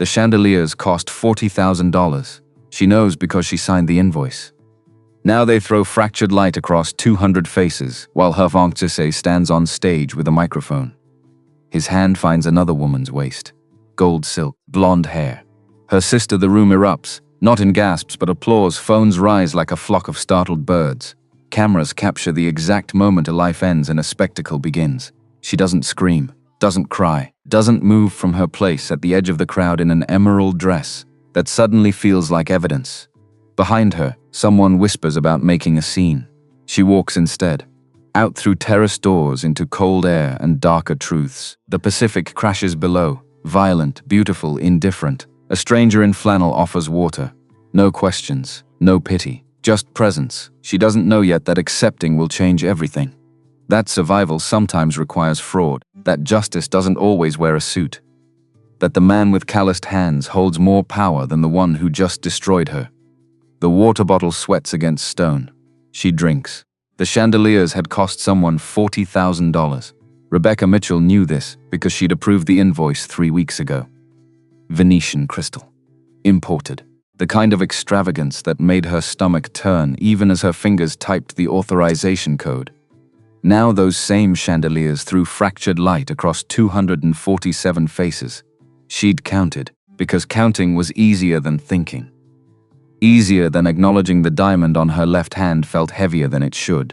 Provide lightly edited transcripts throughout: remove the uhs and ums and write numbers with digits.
The chandeliers cost $40,000. She knows because she signed the invoice. Now they throw fractured light across 200 faces, while her fiancé stands on stage with a microphone. His hand finds another woman's waist. Gold silk, blonde hair. Her sister, the room erupts, not in gasps but applause. Phones rise like a flock of startled birds. Cameras capture the exact moment a life ends and a spectacle begins. She doesn't scream, doesn't cry, doesn't move from her place at the edge of the crowd in an emerald dress that suddenly feels like evidence. Behind her, someone whispers about making a scene. She walks instead, out through terrace doors into cold air and darker truths. The Pacific crashes below, violent, beautiful, indifferent. A stranger in flannel offers water. No questions, no pity, just presence. She doesn't know yet that accepting will change everything. That survival sometimes requires fraud, that justice doesn't always wear a suit. That the man with calloused hands holds more power than the one who just destroyed her. The water bottle sweats against stone. She drinks. The chandeliers had cost someone $40,000. Rebecca Mitchell knew this because she'd approved the invoice 3 weeks ago. Venetian crystal. Imported. The kind of extravagance that made her stomach turn even as her fingers typed the authorization code. Now those same chandeliers threw fractured light across 247 faces. She'd counted, because counting was easier than thinking. Easier than acknowledging the diamond on her left hand felt heavier than it should.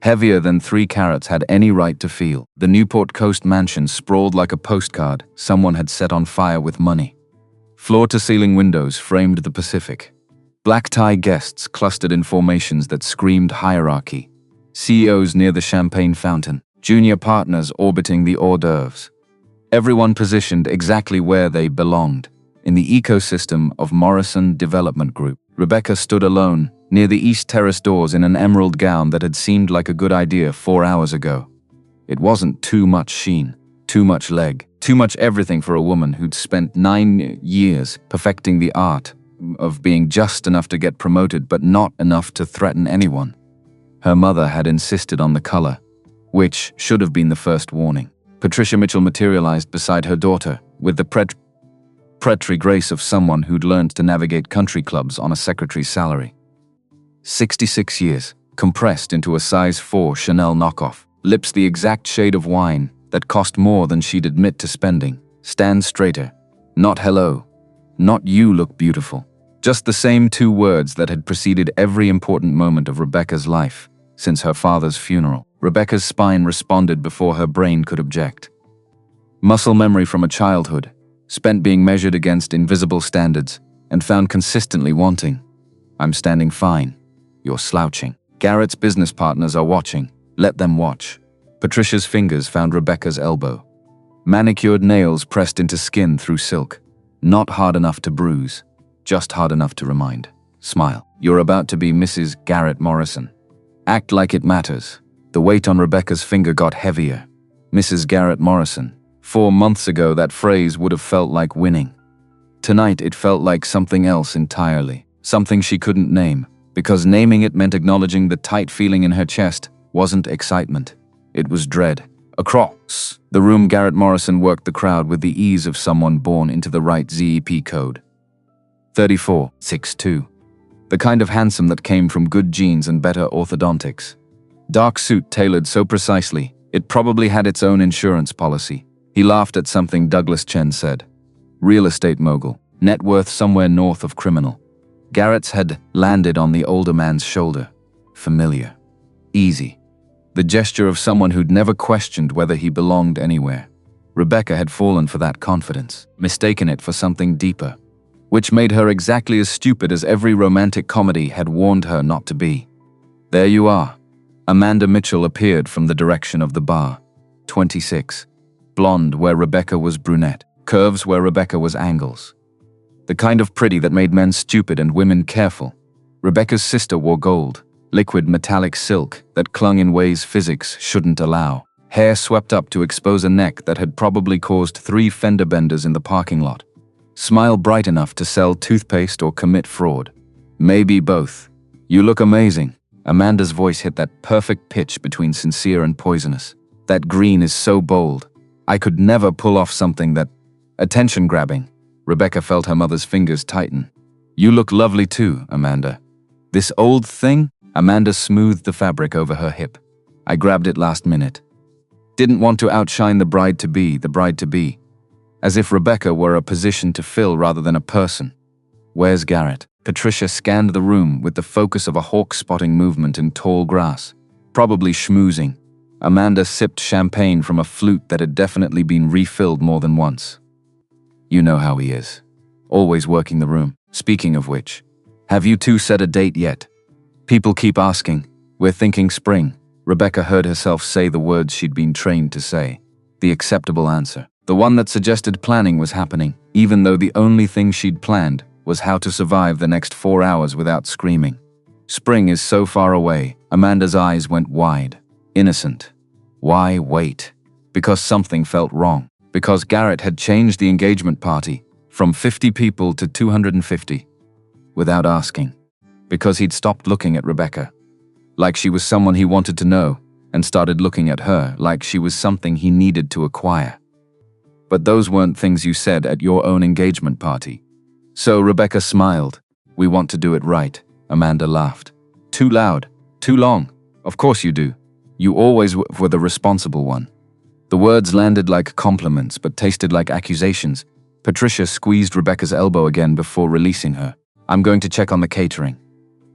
Heavier than 3 carats had any right to feel. The Newport Coast mansion sprawled like a postcard someone had set on fire with money. Floor-to-ceiling windows framed the Pacific. Black-tie guests clustered in formations that screamed hierarchy. CEOs near the champagne fountain. Junior partners orbiting the hors d'oeuvres. Everyone positioned exactly where they belonged, in the ecosystem of Morrison Development Group. Rebecca stood alone, near the East Terrace doors in an emerald gown that had seemed like a good idea 4 hours ago. It wasn't too much sheen, too much leg, too much everything for a woman who'd spent 9 years perfecting the art of being just enough to get promoted but not enough to threaten anyone. Her mother had insisted on the color, which should have been the first warning. Patricia Mitchell materialized beside her daughter, with the predatory grace of someone who'd learned to navigate country clubs on a secretary's salary. 66 years, compressed into a size 4 Chanel knockoff. Lips the exact shade of wine that cost more than she'd admit to spending. Stand straighter. Not hello. Not you look beautiful. Just the same 2 words that had preceded every important moment of Rebecca's life since her father's funeral. Rebecca's spine responded before her brain could object. Muscle memory from a childhood, spent being measured against invisible standards, and found consistently wanting. I'm standing fine. You're slouching. Garrett's business partners are watching. Let them watch. Patricia's fingers found Rebecca's elbow. Manicured nails pressed into skin through silk. Not hard enough to bruise, just hard enough to remind. Smile. You're about to be Mrs. Garrett Morrison. Act like it matters. The weight on Rebecca's finger got heavier. Mrs. Garrett Morrison. 4 months ago, that phrase would have felt like winning. Tonight, it felt like something else entirely. Something she couldn't name, because naming it meant acknowledging the tight feeling in her chest wasn't excitement. It was dread. Across the room, Garrett Morrison worked the crowd with the ease of someone born into the right ZEP code. 34, 6'2". The kind of handsome that came from good genes and better orthodontics. Dark suit tailored so precisely, it probably had its own insurance policy. He laughed at something Douglas Chen said. Real estate mogul, net worth somewhere north of criminal. Garrett's had landed on the older man's shoulder. Familiar. Easy. The gesture of someone who'd never questioned whether he belonged anywhere. Rebecca had fallen for that confidence, mistaken it for something deeper, which made her exactly as stupid as every romantic comedy had warned her not to be. There you are. Amanda Mitchell appeared from the direction of the bar. 26. Blonde where Rebecca was brunette. Curves where Rebecca was angles. The kind of pretty that made men stupid and women careful. Rebecca's sister wore gold, liquid metallic silk that clung in ways physics shouldn't allow. Hair swept up to expose a neck that had probably caused 3 fender benders in the parking lot. Smile bright enough to sell toothpaste or commit fraud. Maybe both. You look amazing. Amanda's voice hit that perfect pitch between sincere and poisonous. That green is so bold. I could never pull off something that... Attention-grabbing. Rebecca felt her mother's fingers tighten. "You look lovely too, Amanda." "This old thing?" Amanda smoothed the fabric over her hip. "I grabbed it last minute. Didn't want to outshine the bride-to-be. As if Rebecca were a position to fill rather than a person. "Where's Garrett?" Patricia scanned the room with the focus of a hawk spotting movement in tall grass. "Probably schmoozing." Amanda sipped champagne from a flute that had definitely been refilled more than once. "You know how he is. Always working the room. Speaking of which, have you two set a date yet? People keep asking. We're thinking spring." Rebecca heard herself say the words she'd been trained to say. The acceptable answer. The one that suggested planning was happening, even though the only thing she'd planned was how to survive the next 4 hours without screaming. Spring is so far away. Amanda's eyes went wide. Innocent. Why wait? Because something felt wrong. Because Garrett had changed the engagement party from 50 people to 250. Without asking. Because he'd stopped looking at Rebecca. Like she was someone he wanted to know, and started looking at her like she was something he needed to acquire. But those weren't things you said at your own engagement party. So Rebecca smiled. "We want to do it right." Amanda laughed. "Too loud. Too long. Of course you do. You always were the responsible one." The words landed like compliments but tasted like accusations. Patricia squeezed Rebecca's elbow again before releasing her. "I'm going to check on the catering."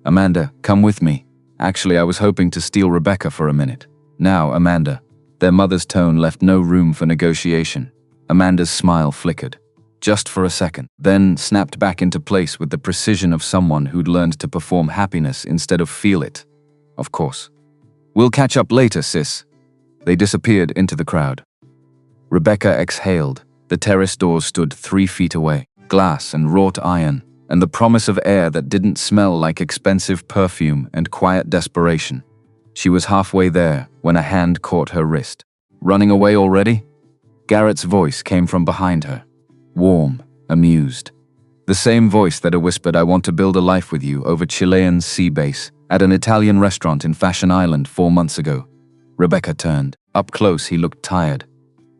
"Amanda, come with me." Actually, I was hoping to steal Rebecca for a minute. "Now, Amanda." Their mother's tone left no room for negotiation. Amanda's smile flickered. Just for a second, then snapped back into place with the precision of someone who'd learned to perform happiness instead of feel it. "Of course. We'll catch up later, sis." They disappeared into the crowd. Rebecca exhaled. The terrace doors stood 3 feet away. Glass and wrought iron, and the promise of air that didn't smell like expensive perfume and quiet desperation. She was halfway there when a hand caught her wrist. "Running away already?" Garrett's voice came from behind her. Warm, amused. The same voice that had whispered, "I want to build a life with you" over Chilean sea base at an Italian restaurant in Fashion Island 4 months ago. Rebecca turned. Up close, he looked tired.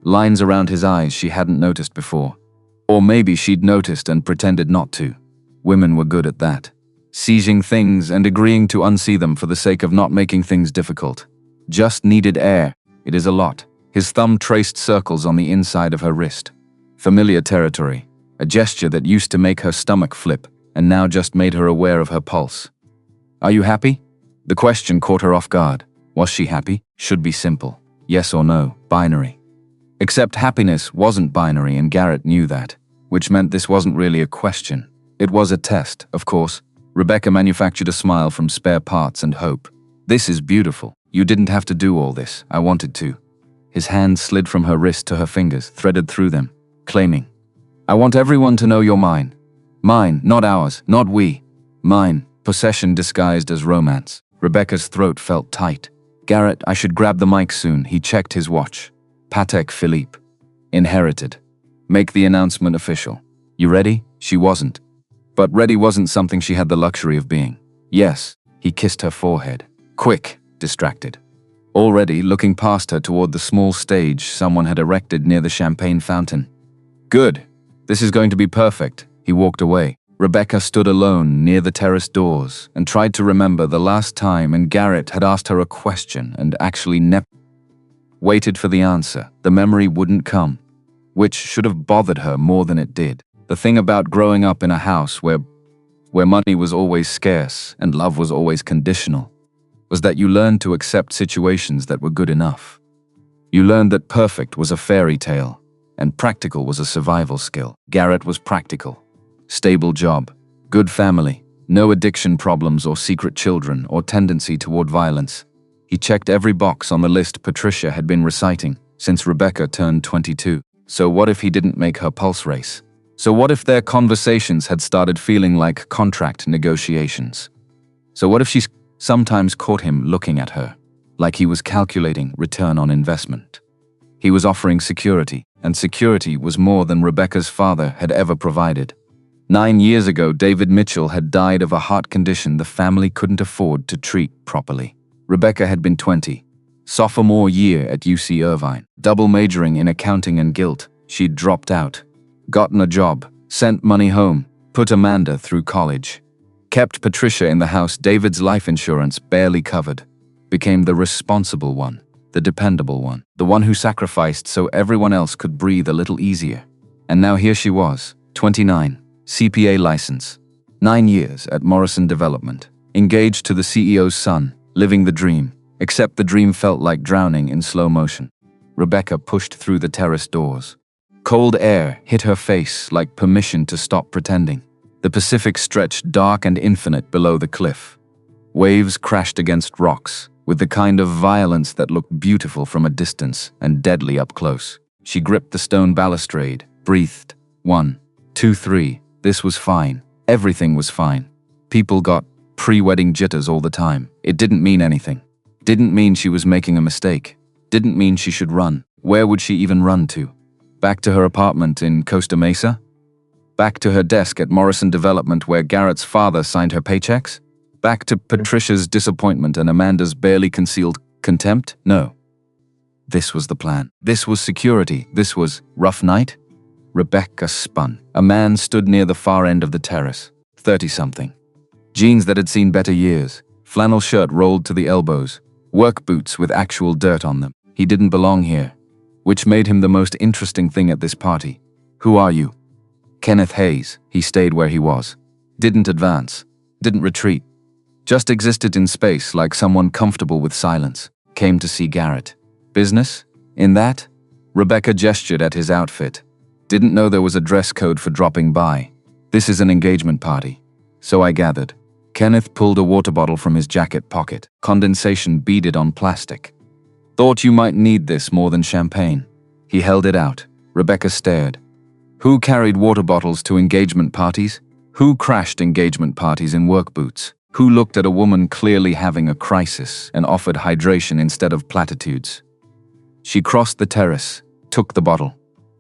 Lines around his eyes she hadn't noticed before. Or maybe she'd noticed and pretended not to. Women were good at that. Seizing things and agreeing to unsee them for the sake of not making things difficult. Just needed air. It is a lot. His thumb traced circles on the inside of her wrist. Familiar territory. A gesture that used to make her stomach flip and now just made her aware of her pulse. "Are you happy?" The question caught her off guard. Was she happy? Should be simple. Yes or no, binary. Except happiness wasn't binary and Garrett knew that, which meant this wasn't really a question. It was a test, of course. Rebecca manufactured a smile from spare parts and hope. "This is beautiful. You didn't have to do all this. I wanted to." His hand slid from her wrist to her fingers, threaded through them, claiming, "I want everyone to know you're mine. Mine, not ours, not we. Mine." Possession disguised as romance. Rebecca's throat felt tight. "Garrett, I should grab the mic soon." He checked his watch. Patek Philippe. Inherited. "Make the announcement official." "You ready?" She wasn't. But ready wasn't something she had the luxury of being. "Yes." He kissed her forehead. "Quick." Distracted. Already looking past her toward the small stage someone had erected near the champagne fountain. "Good. This is going to be perfect." He walked away. Rebecca stood alone near the terrace doors and tried to remember the last time and Garrett had asked her a question and actually waited for the answer. The memory wouldn't come, which should have bothered her more than it did. The thing about growing up in a house where money was always scarce and love was always conditional was that you learned to accept situations that were good enough. You learned that perfect was a fairy tale and practical was a survival skill. Garrett was practical. Stable job, good family, no addiction problems or secret children or tendency toward violence. He checked every box on the list Patricia had been reciting since Rebecca turned 22. So what if he didn't make her pulse race? So what if their conversations had started feeling like contract negotiations? So what if she sometimes caught him looking at her, like he was calculating return on investment? He was offering security, and security was more than Rebecca's father had ever provided. 9 years ago, David Mitchell had died of a heart condition the family couldn't afford to treat properly. Rebecca had been 20, sophomore year at UC Irvine, double majoring in accounting and guilt. She'd dropped out, gotten a job, Sent money home, put Amanda through college. Kept Patricia in the house David's life insurance barely covered. Became the responsible one, the dependable one, the one who sacrificed so everyone else could breathe a little easier. And now here she was, 29, CPA license, 9 years at Morrison Development, engaged to the CEO's son, living the dream, except the dream felt like drowning in slow motion. Rebecca pushed through the terrace doors. Cold air hit her face like permission to stop pretending. The Pacific stretched dark and infinite below the cliff. Waves crashed against rocks, with the kind of violence that looked beautiful from a distance and deadly up close. She gripped the stone balustrade, breathed. 1, 2, 3. This was fine. Everything was fine. People got pre-wedding jitters all the time. It didn't mean anything. Didn't mean she was making a mistake. Didn't mean she should run. Where would she even run to? Back to her apartment in Costa Mesa? Back to her desk at Morrison Development where Garrett's father signed her paychecks? Back to Patricia's disappointment and Amanda's barely concealed contempt? No. This was the plan. This was security. This was rough night? Rebecca spun. A man stood near the far end of the terrace, 30-something. Jeans that had seen better years, flannel shirt rolled to the elbows, work boots with actual dirt on them. He didn't belong here, which made him the most interesting thing at this party. Who are you? Kenneth Hayes. He stayed where he was. Didn't advance. Didn't retreat. Just existed in space like someone comfortable with silence. Came to see Garrett. Business? In that? Rebecca gestured at his outfit. Didn't know there was a dress code for dropping by. This is an engagement party. So I gathered. Kenneth pulled a water bottle from his jacket pocket. Condensation beaded on plastic. Thought you might need this more than champagne. He held it out. Rebecca stared. Who carried water bottles to engagement parties? Who crashed engagement parties in work boots? Who looked at a woman clearly having a crisis and offered hydration instead of platitudes? She crossed the terrace, took the bottle.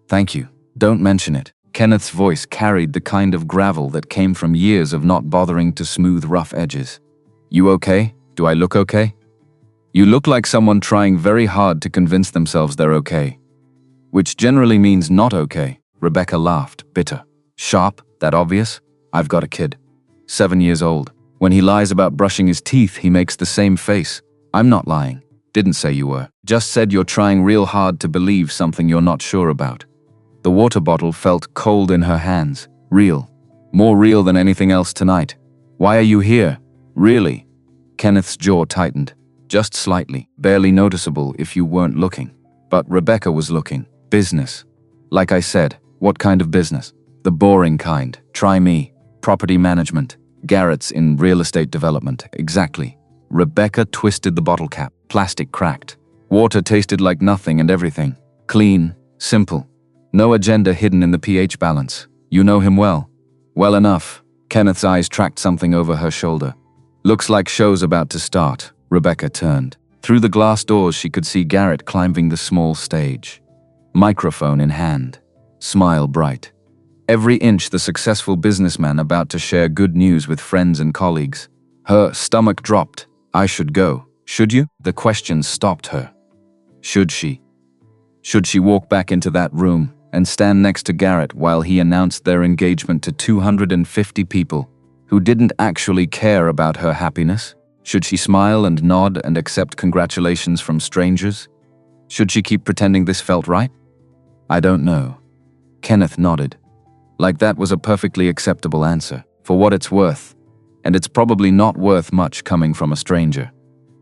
Thank you. Don't mention it. Kenneth's voice carried the kind of gravel that came from years of not bothering to smooth rough edges. You okay? Do I look okay? You look like someone trying very hard to convince themselves they're okay. Which generally means not okay. Rebecca laughed, bitter. Sharp? That obvious? I've got a kid. 7 years old. When he lies about brushing his teeth, he makes the same face. I'm not lying. Didn't say you were. Just said you're trying real hard to believe something you're not sure about. The water bottle felt cold in her hands. Real. More real than anything else tonight. Why are you here? Really? Kenneth's jaw tightened. Just slightly. Barely noticeable if you weren't looking. But Rebecca was looking. Business. Like I said, what kind of business? The boring kind. Try me. Property management. Garrett's in real estate development. Exactly. Rebecca twisted the bottle cap. Plastic cracked. Water tasted like nothing and everything. Clean. Simple. No agenda hidden in the pH balance. You know him well. Well enough. Kenneth's eyes tracked something over her shoulder. Looks like show's about to start. Rebecca turned. Through the glass doors she could see Garrett climbing the small stage. Microphone in hand. Smile bright. Every inch the successful businessman about to share good news with friends and colleagues. Her stomach dropped. I should go. Should you? The question stopped her. Should she? Should she walk back into that room and stand next to Garrett while he announced their engagement to 250 people who didn't actually care about her happiness? Should she smile and nod and accept congratulations from strangers? Should she keep pretending this felt right? I don't know. Kenneth nodded. Like that was a perfectly acceptable answer, for what it's worth. And it's probably not worth much coming from a stranger.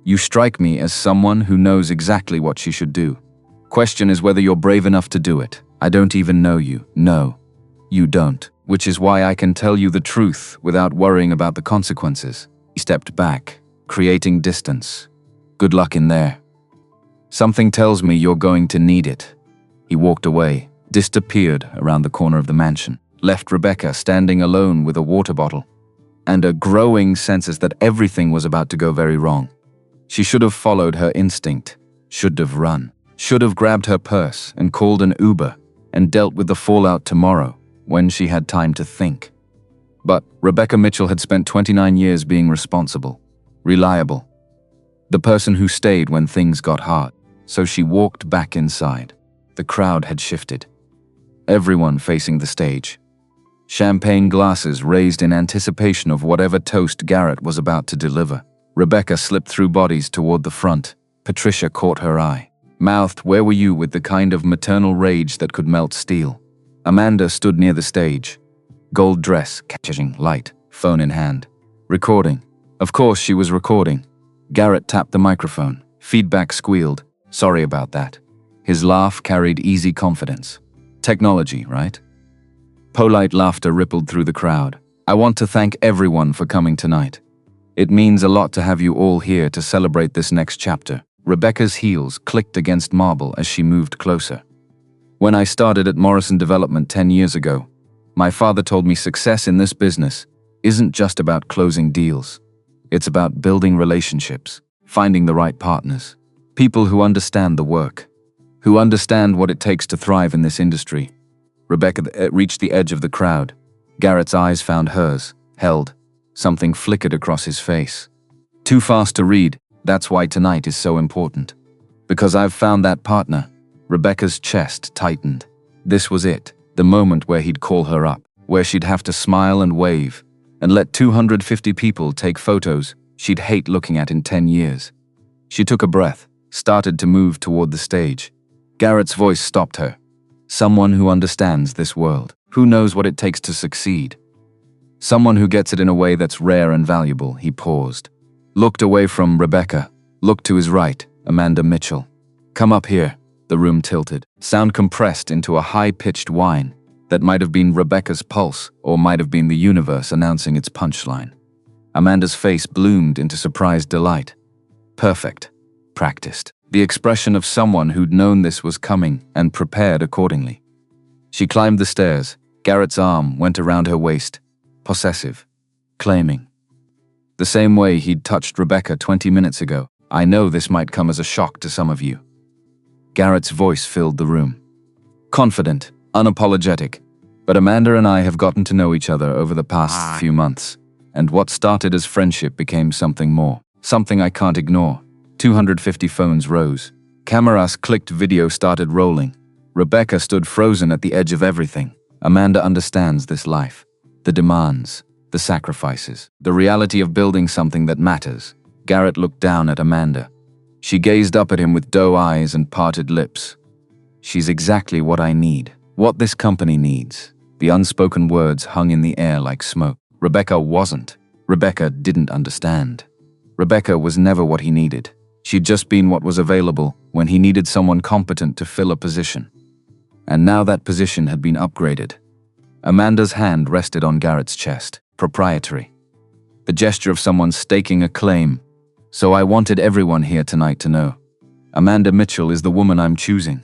You strike me as someone who knows exactly what she should do. Question is whether you're brave enough to do it. I don't even know you. No, you don't. Which is why I can tell you the truth without worrying about the consequences. He stepped back, creating distance. Good luck in there. Something tells me you're going to need it. He walked away, disappeared around the corner of the mansion, left Rebecca standing alone with a water bottle, and a growing sense that everything was about to go very wrong. She should have followed her instinct, should have run, should have grabbed her purse and called an Uber and dealt with the fallout tomorrow when she had time to think. But Rebecca Mitchell had spent 29 years being responsible, reliable, the person who stayed when things got hard. So she walked back inside. The crowd had shifted. Everyone facing the stage. Champagne glasses raised in anticipation of whatever toast Garrett was about to deliver. Rebecca slipped through bodies toward the front. Patricia caught her eye. Mouthed, "Where were you?" with the kind of maternal rage that could melt steel. Amanda stood near the stage. Gold dress, catching light, phone in hand. Recording. Of course she was recording. Garrett tapped the microphone. Feedback squealed. "Sorry about that." His laugh carried easy confidence. Technology, right? Polite laughter rippled through the crowd. "I want to thank everyone for coming tonight. It means a lot to have you all here to celebrate this next chapter." Rebecca's heels clicked against marble as she moved closer. "When I started at Morrison Development 10 years ago, my father told me success in this business isn't just about closing deals. It's about building relationships, finding the right partners, people who understand the work, who understand what it takes to thrive in this industry." Rebecca reached the edge of the crowd. Garrett's eyes found hers, held. Something flickered across his face. "Too fast to read. That's why tonight is so important. Because I've found that partner." Rebecca's chest tightened. This was it, the moment where he'd call her up, where she'd have to smile and wave, and let 250 people take photos she'd hate looking at in 10 years. She took a breath, started to move toward the stage. Garrett's voice stopped her. "Someone who understands this world, who knows what it takes to succeed. Someone who gets it in a way that's rare and valuable." He paused, looked away from Rebecca, looked to his right, Amanda Mitchell. "Come up here." The room tilted, sound compressed into a high-pitched whine that might have been Rebecca's pulse or might have been the universe announcing its punchline. Amanda's face bloomed into surprised delight. Perfect. Practiced. The expression of someone who'd known this was coming and prepared accordingly. She climbed the stairs. Garrett's arm went around her waist, possessive, claiming. The same way he'd touched Rebecca 20 minutes ago. "I know this might come as a shock to some of you." Garrett's voice filled the room. Confident, unapologetic. "But Amanda and I have gotten to know each other over the past few months, and what started as friendship became something more, something I can't ignore." 250 phones rose. Cameras clicked, video started rolling. Rebecca stood frozen at the edge of everything. Amanda understands this life. The demands, the sacrifices, the reality of building something that matters. Garrett looked down at Amanda. She gazed up at him with doe eyes and parted lips. "She's exactly what I need, what this company needs." The unspoken words hung in the air like smoke. Rebecca wasn't. Rebecca didn't understand. Rebecca was never what he needed. She'd just been what was available when he needed someone competent to fill a position. And now that position had been upgraded. Amanda's hand rested on Garrett's chest, proprietary. The gesture of someone staking a claim. "So I wanted everyone here tonight to know. Amanda Mitchell is the woman I'm choosing.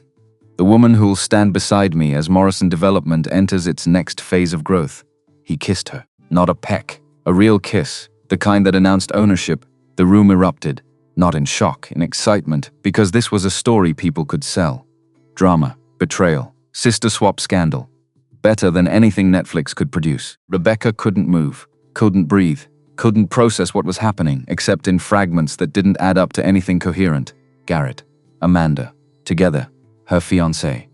The woman who'll stand beside me as Morrison Development enters its next phase of growth." He kissed her. Not a peck. A real kiss. The kind that announced ownership. The room erupted. Not in shock, in excitement, because this was a story people could sell. Drama, betrayal, sister swap scandal. Better than anything Netflix could produce. Rebecca couldn't move, couldn't breathe, couldn't process what was happening except in fragments that didn't add up to anything coherent. Garrett, Amanda, together, her fiancé.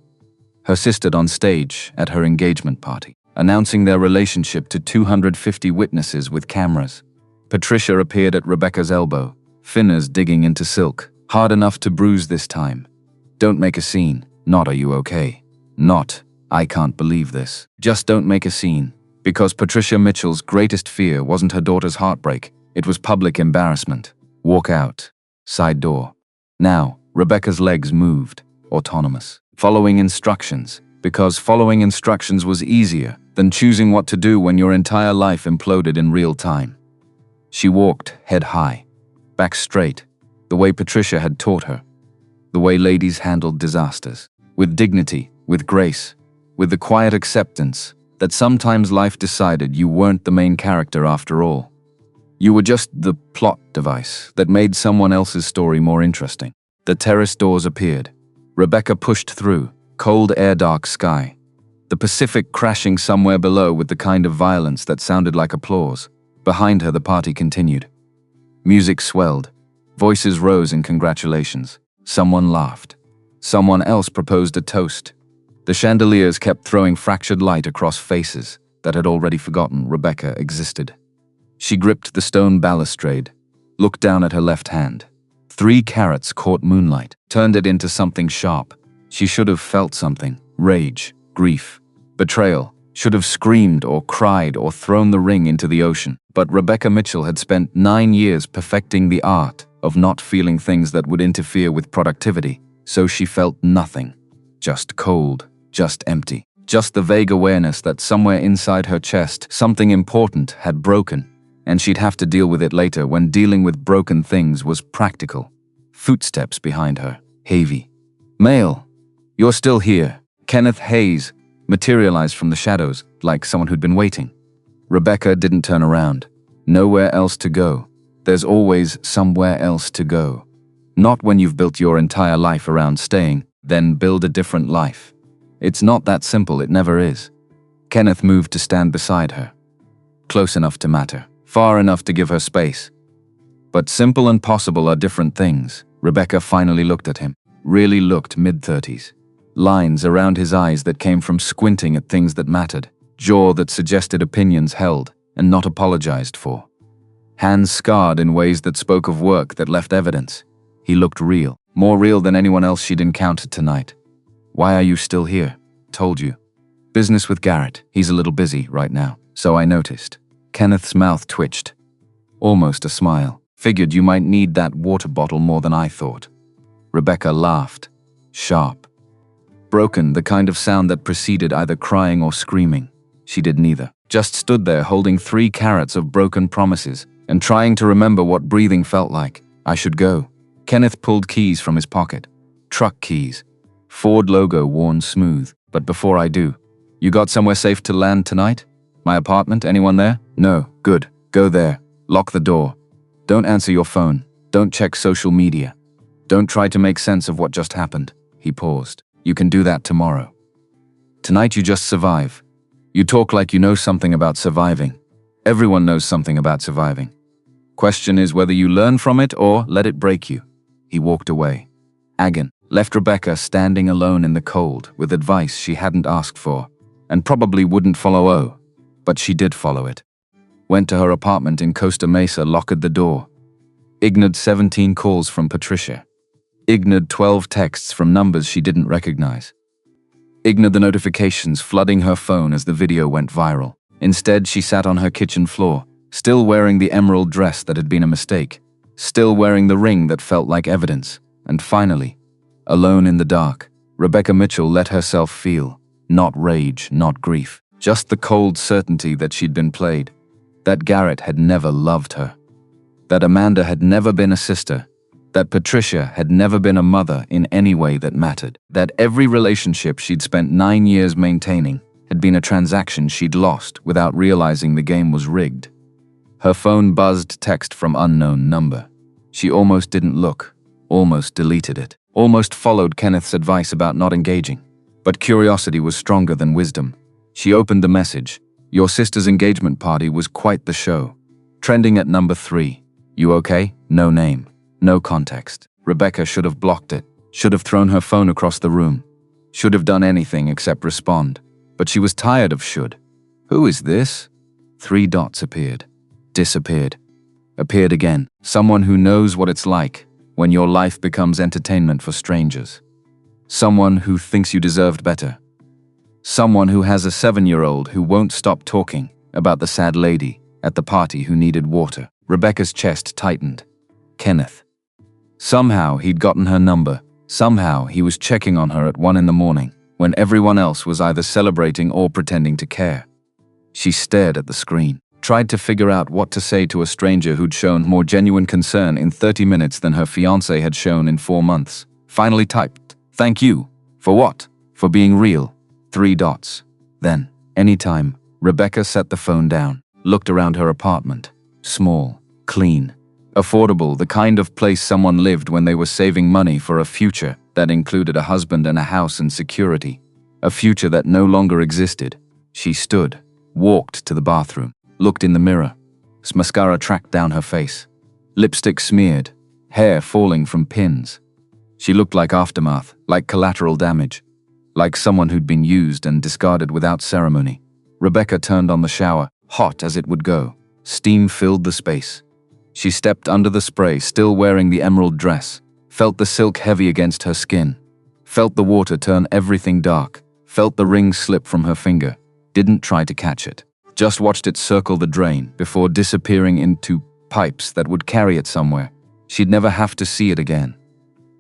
Her sister on stage at her engagement party, announcing their relationship to 250 witnesses with cameras. Patricia appeared at Rebecca's elbow, fingers digging into silk, hard enough to bruise this time. "Don't make a scene. Not, are you okay? Not, I can't believe this. Just don't make a scene." Because Patricia Mitchell's greatest fear wasn't her daughter's heartbreak, it was public embarrassment. "Walk out." Side door. Now, Rebecca's legs moved, autonomous, following instructions, because following instructions was easier than choosing what to do when your entire life imploded in real time. She walked, head high, back straight, the way Patricia had taught her, the way ladies handled disasters, with dignity, with grace, with the quiet acceptance that sometimes life decided you weren't the main character after all. You were just the plot device that made someone else's story more interesting. The terrace doors appeared. Rebecca pushed through, cold air, dark sky. The Pacific crashing somewhere below with the kind of violence that sounded like applause. Behind her, the party continued. Music swelled. Voices rose in congratulations. Someone laughed. Someone else proposed a toast. The chandeliers kept throwing fractured light across faces. that had already forgotten Rebecca existed. She gripped the stone balustrade, looked down at her left hand. 3 carats caught moonlight, turned it into something sharp. She should have felt something: rage, grief, betrayal. Should have screamed or cried or thrown the ring into the ocean. But Rebecca Mitchell had spent 9 years perfecting the art of not feeling things that would interfere with productivity, so she felt nothing. Just cold, just empty. Just the vague awareness that somewhere inside her chest, something important had broken, and she'd have to deal with it later when dealing with broken things was practical. Footsteps behind her. Heavy. "Male, you're still here." Kenneth Hayes materialized from the shadows, like someone who'd been waiting. Rebecca didn't turn around. Nowhere else to go. There's always somewhere else to go. Not when you've built your entire life around staying, then build a different life. It's not that simple, it never is. Kenneth moved to stand beside her. Close enough to matter. Far enough to give her space. But simple and possible are different things. Rebecca finally looked at him. Really looked mid-30s. Lines around his eyes that came from squinting at things that mattered. Jaw that suggested opinions held and not apologized for. Hands scarred in ways that spoke of work that left evidence. He looked real. More real than anyone else she'd encountered tonight. "Why are you still here?" "Told you. Business with Garrett. He's a little busy right now, so I noticed." Kenneth's mouth twitched. Almost a smile. "Figured you might need that water bottle more than I thought." Rebecca laughed. Sharp. Broken, the kind of sound that preceded either crying or screaming. She did neither. Just stood there holding 3 carats of broken promises and trying to remember what breathing felt like. "I should go." Kenneth pulled keys from his pocket. Truck keys. Ford logo worn smooth. "But before I do, you got somewhere safe to land tonight? My apartment? Anyone there?" "No." "Good. Go there. Lock the door. Don't answer your phone. Don't check social media. Don't try to make sense of what just happened." He paused. "You can do that tomorrow. Tonight you just survive. You talk like you know something about surviving. Everyone knows something about surviving. Question is whether you learn from it or let it break you." He walked away. Agon left Rebecca standing alone in the cold with advice she hadn't asked for and probably wouldn't follow, but she did follow it. Went to her apartment in Costa Mesa, locked the door. Ignored 17 calls from Patricia. Ignored 12 texts from numbers she didn't recognize. Ignored the notifications flooding her phone as the video went viral. Instead, she sat on her kitchen floor, still wearing the emerald dress that had been a mistake, still wearing the ring that felt like evidence, and finally, alone in the dark, Rebecca Mitchell let herself feel, not rage, not grief, just the cold certainty that she'd been played, that Garrett had never loved her, that Amanda had never been a sister, that Patricia had never been a mother in any way that mattered, that every relationship she'd spent 9 years maintaining had been a transaction she'd lost without realizing the game was rigged. Her phone buzzed text from unknown number. She almost didn't look, almost deleted it, almost followed Kenneth's advice about not engaging. But curiosity was stronger than wisdom. She opened the message. "Your sister's engagement party was quite the show. Trending at number 3. You okay?" No name. No context. Rebecca should have blocked it, should have thrown her phone across the room, should have done anything except respond. But she was tired of should. "Who is this?" 3 dots appeared, disappeared, appeared again. Someone who knows what it's like when your life becomes entertainment for strangers. Someone who thinks you deserved better. Someone who has a 7-year-old who won't stop talking about the sad lady at the party who needed water. Rebecca's chest tightened. Kenneth. Somehow he'd gotten her number. Somehow he was checking on her at 1 in the morning, when everyone else was either celebrating or pretending to care. She stared at the screen, tried to figure out what to say to a stranger who'd shown more genuine concern in 30 minutes than her fiancé had shown in 4 months. Finally typed, "Thank you." For what? For being real. 3 dots. Then, anytime, Rebecca set the phone down, looked around her apartment. Small, clean, affordable, the kind of place someone lived when they were saving money for a future that included a husband and a house and security. A future that no longer existed. She stood, walked to the bathroom, looked in the mirror. Mascara tracked down her face. Lipstick smeared, hair falling from pins. She looked like aftermath, like collateral damage, like someone who'd been used and discarded without ceremony. Rebecca turned on the shower, hot as it would go. Steam filled the space. She stepped under the spray, still wearing the emerald dress, felt the silk heavy against her skin, felt the water turn everything dark, felt the ring slip from her finger, didn't try to catch it. Just watched it circle the drain before disappearing into pipes that would carry it somewhere. She'd never have to see it again.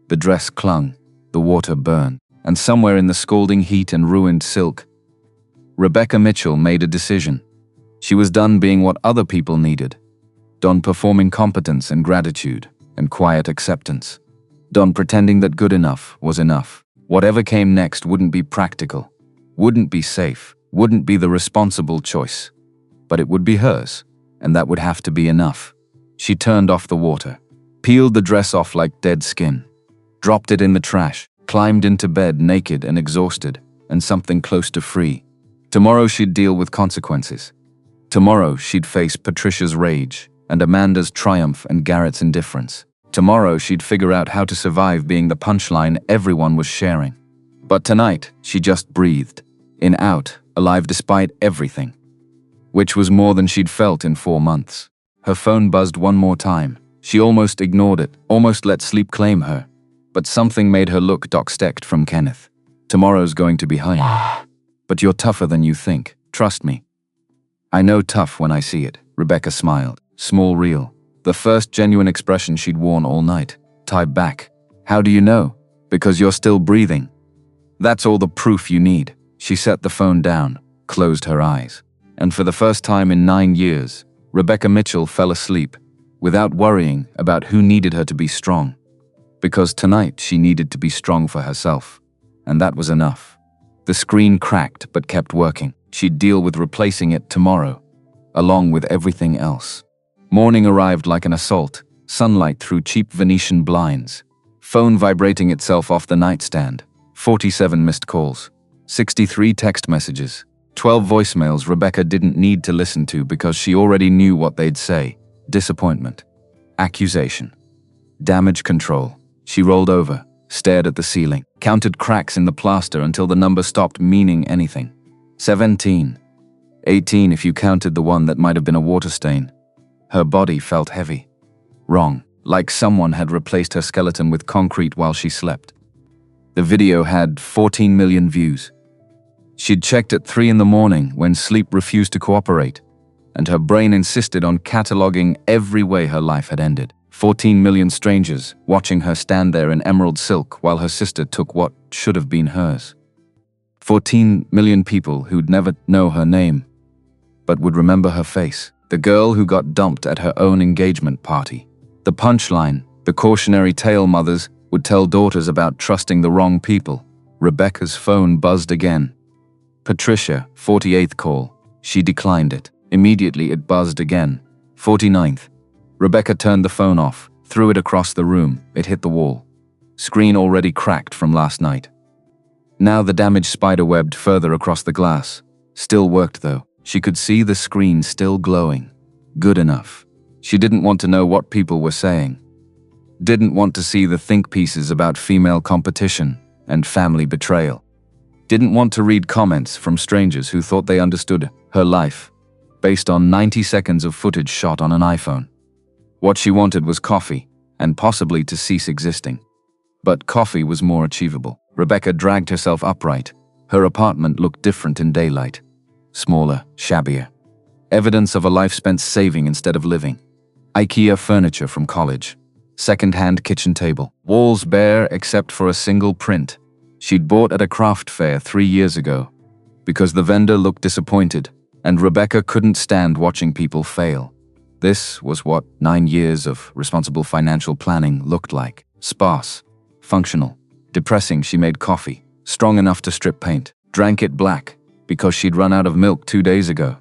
The dress clung, the water burned, and somewhere in the scalding heat and ruined silk, Rebecca Mitchell made a decision. She was done being what other people needed. Done performing competence and gratitude and quiet acceptance. Done pretending that good enough was enough. Whatever came next wouldn't be practical, wouldn't be safe, wouldn't be the responsible choice. But it would be hers, and that would have to be enough. She turned off the water, peeled the dress off like dead skin, dropped it in the trash, climbed into bed naked and exhausted, and something close to free. Tomorrow she'd deal with consequences. Tomorrow she'd face Patricia's rage and Amanda's triumph and Garrett's indifference. Tomorrow she'd figure out how to survive being the punchline everyone was sharing. But tonight, she just breathed. In, out, alive despite everything. Which was more than she'd felt in 4 months. Her phone buzzed one more time. She almost ignored it, almost let sleep claim her. But something made her look dockstecked from Kenneth. Tomorrow's going to be high. But you're tougher than you think, trust me. I know tough when I see it, Rebecca smiled. Small real. The first genuine expression she'd worn all night. Tied back. How do you know? Because you're still breathing. That's all the proof you need. She set the phone down, closed her eyes. And for the first time in 9 years, Rebecca Mitchell fell asleep, without worrying about who needed her to be strong. Because tonight she needed to be strong for herself. And that was enough. The screen cracked but kept working. She'd deal with replacing it tomorrow, along with everything else. Morning arrived like an assault, sunlight through cheap Venetian blinds, phone vibrating itself off the nightstand, 47 missed calls, 63 text messages, 12 voicemails Rebecca didn't need to listen to because she already knew what they'd say. Disappointment, accusation, damage control. She rolled over, stared at the ceiling, counted cracks in the plaster until the number stopped meaning anything. 17. 18 if you counted the one that might have been a water stain. Her body felt heavy. Wrong, like someone had replaced her skeleton with concrete while she slept. The video had 14 million views. She'd checked at 3 in the morning when sleep refused to cooperate, and her brain insisted on cataloging every way her life had ended. 14 million strangers watching her stand there in emerald silk while her sister took what should have been hers. 14 million people who'd never know her name, but would remember her face. The girl who got dumped at her own engagement party. The punchline, the cautionary tale mothers would tell daughters about trusting the wrong people. Rebecca's phone buzzed again. Patricia, 48th call. She declined it. Immediately it buzzed again. 49th. Rebecca turned the phone off, threw it across the room. It hit the wall. Screen already cracked from last night. Now the damage spider-webbed further across the glass. Still worked though. She could see the screen still glowing. Good enough. She didn't want to know what people were saying. Didn't want to see the think pieces about female competition and family betrayal. Didn't want to read comments from strangers who thought they understood her life, based on 90 seconds of footage shot on an iPhone. What she wanted was coffee, and possibly to cease existing. But coffee was more achievable. Rebecca dragged herself upright. Her apartment looked different in daylight. Smaller, shabbier. Evidence of a life spent saving instead of living. IKEA furniture from college. Second-hand kitchen table. Walls bare except for a single print. She'd bought at a craft fair 3 years ago. Because the vendor looked disappointed, and Rebecca couldn't stand watching people fail. This was what 9 years of responsible financial planning looked like. Sparse. Functional. Depressing. She made coffee. Strong enough to strip paint. Drank it black. Because she'd run out of milk 2 days ago,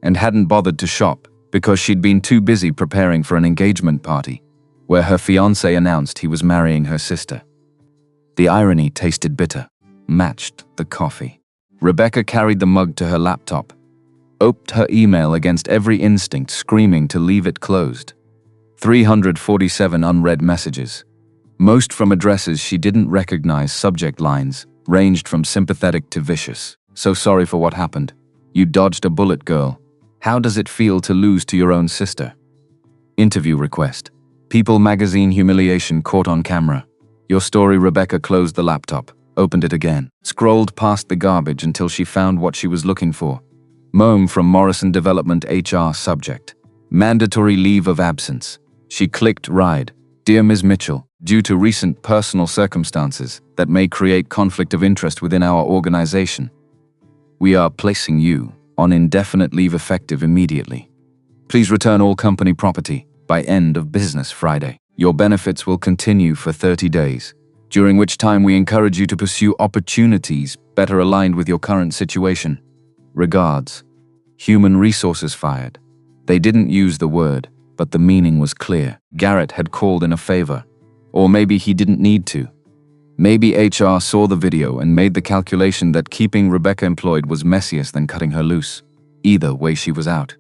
and hadn't bothered to shop because she'd been too busy preparing for an engagement party, where her fiancé announced he was marrying her sister. The irony tasted bitter, matched the coffee. Rebecca carried the mug to her laptop, oped her email against every instinct, screaming to leave it closed. 347 unread messages, most from addresses she didn't recognize. Subject lines ranged from sympathetic to vicious. So sorry for what happened. You dodged a bullet, girl. How does it feel to lose to your own sister? Interview request. People magazine humiliation caught on camera. Your story. Rebecca closed the laptop, opened it again, scrolled past the garbage until she found what she was looking for. Mome from Morrison Development HR subject. Mandatory leave of absence. She clicked ride. Dear Ms. Mitchell, due to recent personal circumstances that may create conflict of interest within our organization, we are placing you on indefinite leave effective immediately. Please return all company property by end of business Friday. Your benefits will continue for 30 days, during which time we encourage you to pursue opportunities better aligned with your current situation. Regards. Human Resources fired. They didn't use the word, but the meaning was clear. Garrett had called in a favor. Or maybe he didn't need to. Maybe HR saw the video and made the calculation that keeping Rebecca employed was messier than cutting her loose. Either way, she was out.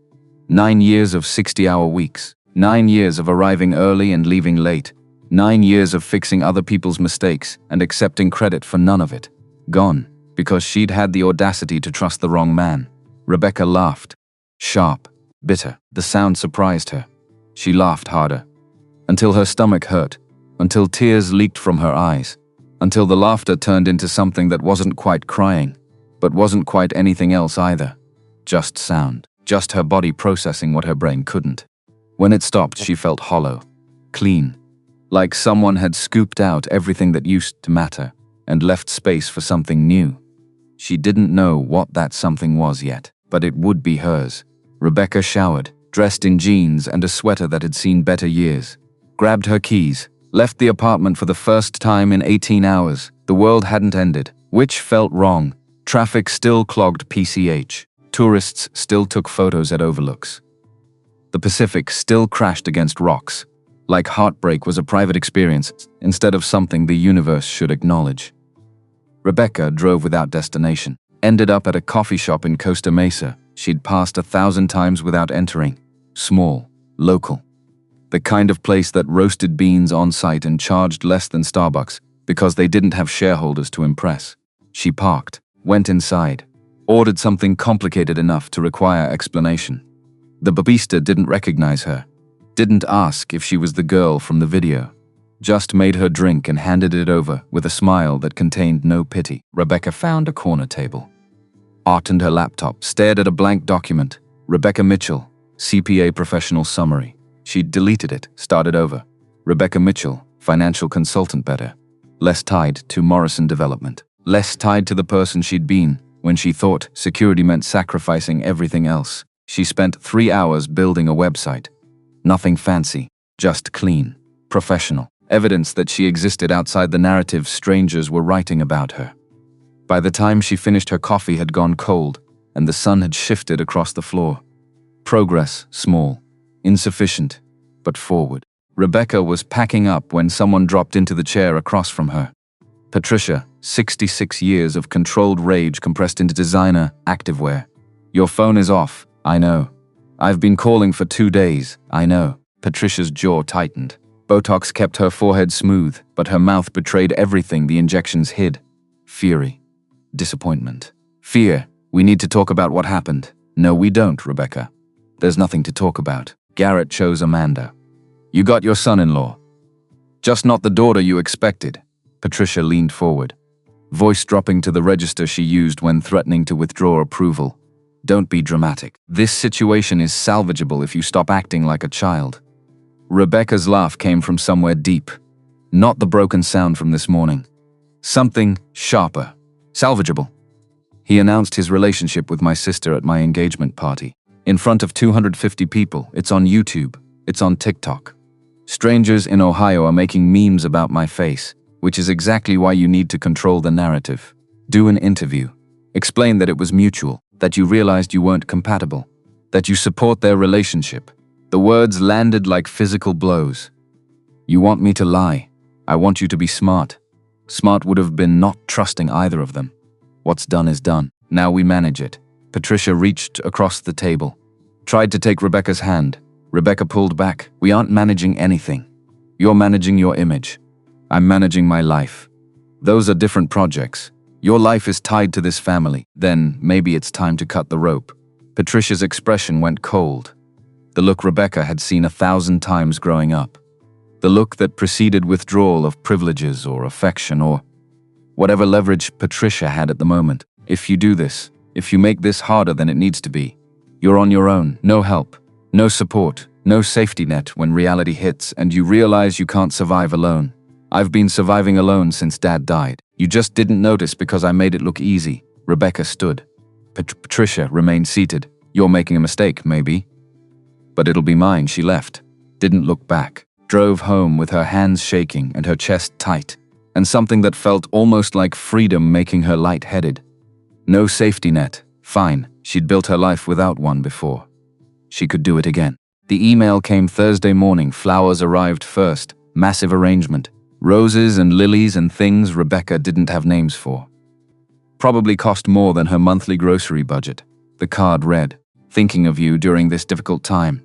9 years of 60-hour weeks. 9 years of arriving early and leaving late. 9 years of fixing other people's mistakes and accepting credit for none of it. Gone, because she'd had the audacity to trust the wrong man. Rebecca laughed. Sharp, bitter. The sound surprised her. She laughed harder. Until her stomach hurt. Until tears leaked from her eyes. Until the laughter turned into something that wasn't quite crying, but wasn't quite anything else either. Just sound. Just her body processing what her brain couldn't. When it stopped, she felt hollow. Clean. Like someone had scooped out everything that used to matter and left space for something new. She didn't know what that something was yet, but it would be hers. Rebecca showered, dressed in jeans and a sweater that had seen better years. Grabbed her keys, left the apartment for the first time in 18 hours. The world hadn't ended, which felt wrong. Traffic still clogged PCH. Tourists still took photos at overlooks. The Pacific still crashed against rocks. Like heartbreak was a private experience instead of something the universe should acknowledge. Rebecca drove without destination. Ended up at a coffee shop in Costa Mesa she'd passed 1,000 times without entering. Small, local. The kind of place that roasted beans on site and charged less than Starbucks because they didn't have shareholders to impress. She parked, went inside, ordered something complicated enough to require explanation. The barista didn't recognize her, didn't ask if she was the girl from the video, just made her drink and handed it over with a smile that contained no pity. Rebecca found a corner table, opened her laptop, stared at a blank document. Rebecca Mitchell, CPA professional summary. She'd deleted it, started over. Rebecca Mitchell, financial consultant, better. Less tied to Morrison Development. Less tied to the person she'd been when she thought security meant sacrificing everything else. She spent 3 hours building a website. Nothing fancy, just clean, professional. Evidence that she existed outside the narrative strangers were writing about her. By the time she finished, her coffee had gone cold and the sun had shifted across the floor. Progress, small. Insufficient, but forward. Rebecca was packing up when someone dropped into the chair across from her. Patricia, 66 years of controlled rage compressed into designer activewear. Your phone is off, I know. I've been calling for 2 days, I know. Patricia's jaw tightened. Botox kept her forehead smooth, but her mouth betrayed everything the injections hid. Fury. Disappointment. Fear. We need to talk about what happened. No, we don't, Rebecca. There's nothing to talk about. Garrett chose Amanda. You got your son-in-law. Just not the daughter you expected. Patricia leaned forward, voice dropping to the register she used when threatening to withdraw approval. Don't be dramatic. This situation is salvageable if you stop acting like a child. Rebecca's laugh came from somewhere deep, not the broken sound from this morning. Something sharper. Salvageable. He announced his relationship with my sister at my engagement party. In front of 250 people, it's on YouTube, it's on TikTok. Strangers in Ohio are making memes about my face, which is exactly why you need to control the narrative. Do an interview. Explain that it was mutual, that you realized you weren't compatible, that you support their relationship. The words landed like physical blows. You want me to lie. I want you to be smart. Smart would have been not trusting either of them. What's done is done. Now we manage it. Patricia reached across the table, tried to take Rebecca's hand. Rebecca pulled back. We aren't managing anything. You're managing your image. I'm managing my life. Those are different projects. Your life is tied to this family. Then maybe it's time to cut the rope. Patricia's expression went cold. The look Rebecca had seen 1,000 times growing up. The look that preceded withdrawal of privileges or affection or whatever leverage Patricia had at the moment. If you do this, if you make this harder than it needs to be, you're on your own. No help, no support, no safety net when reality hits and you realize you can't survive alone. I've been surviving alone since Dad died. You just didn't notice because I made it look easy. Rebecca stood. Patricia remained seated. You're making a mistake, maybe. But it'll be mine. She left. Didn't look back. Drove home with her hands shaking and her chest tight, and something that felt almost like freedom making her lightheaded. No safety net. Fine. She'd built her life without one before. She could do it again. The email came Thursday morning. Flowers arrived first. Massive arrangement. Roses and lilies and things Rebecca didn't have names for. Probably cost more than her monthly grocery budget. The card read, "Thinking of you during this difficult time."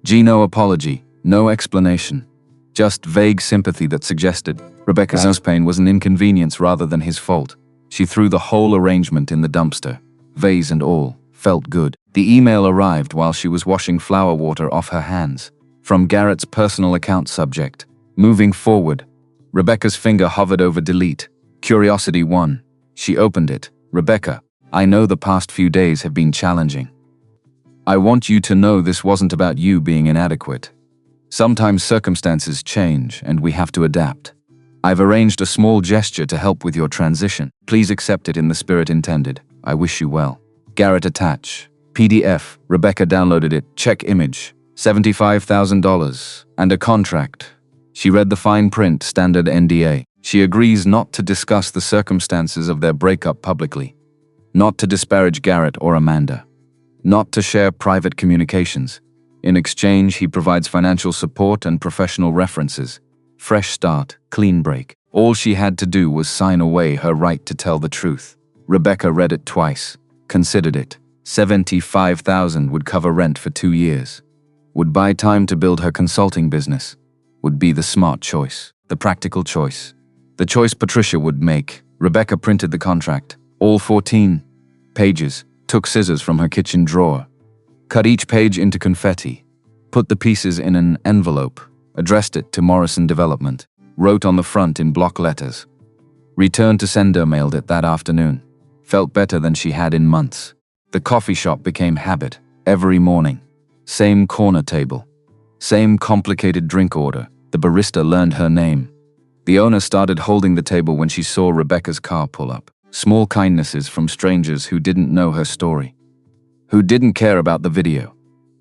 No apology, no explanation. Just vague sympathy that suggested Rebecca's pain was an inconvenience rather than his fault. She threw the whole arrangement in the dumpster, vase and all. Felt good. The email arrived while she was washing flower water off her hands. From Garrett's personal account subject. Moving forward. Rebecca's finger hovered over delete. Curiosity 1. She opened it. Rebecca, I know the past few days have been challenging. I want you to know this wasn't about you being inadequate. Sometimes circumstances change and we have to adapt. I've arranged a small gesture to help with your transition. Please accept it in the spirit intended. I wish you well. Garrett attach. PDF. Rebecca downloaded it. Check image. $75,000. And a contract. She read the fine print, standard NDA. She agrees not to discuss the circumstances of their breakup publicly. Not to disparage Garrett or Amanda. Not to share private communications. In exchange, he provides financial support and professional references. Fresh start, clean break. All she had to do was sign away her right to tell the truth. Rebecca read it twice, considered it. $75,000 would cover rent for 2 years. Would buy time to build her consulting business. Would be the smart choice, the practical choice. The choice Patricia would make. Rebecca printed the contract, all 14 pages, took scissors from her kitchen drawer, cut each page into confetti, put the pieces in an envelope, addressed it to Morrison Development, wrote on the front in block letters. Returned to sender, mailed it that afternoon. Felt better than she had in months. The coffee shop became habit, every morning. Same corner table. Same complicated drink order. The barista learned her name. The owner started holding the table when she saw Rebecca's car pull up. Small kindnesses from strangers who didn't know her story. Who didn't care about the video.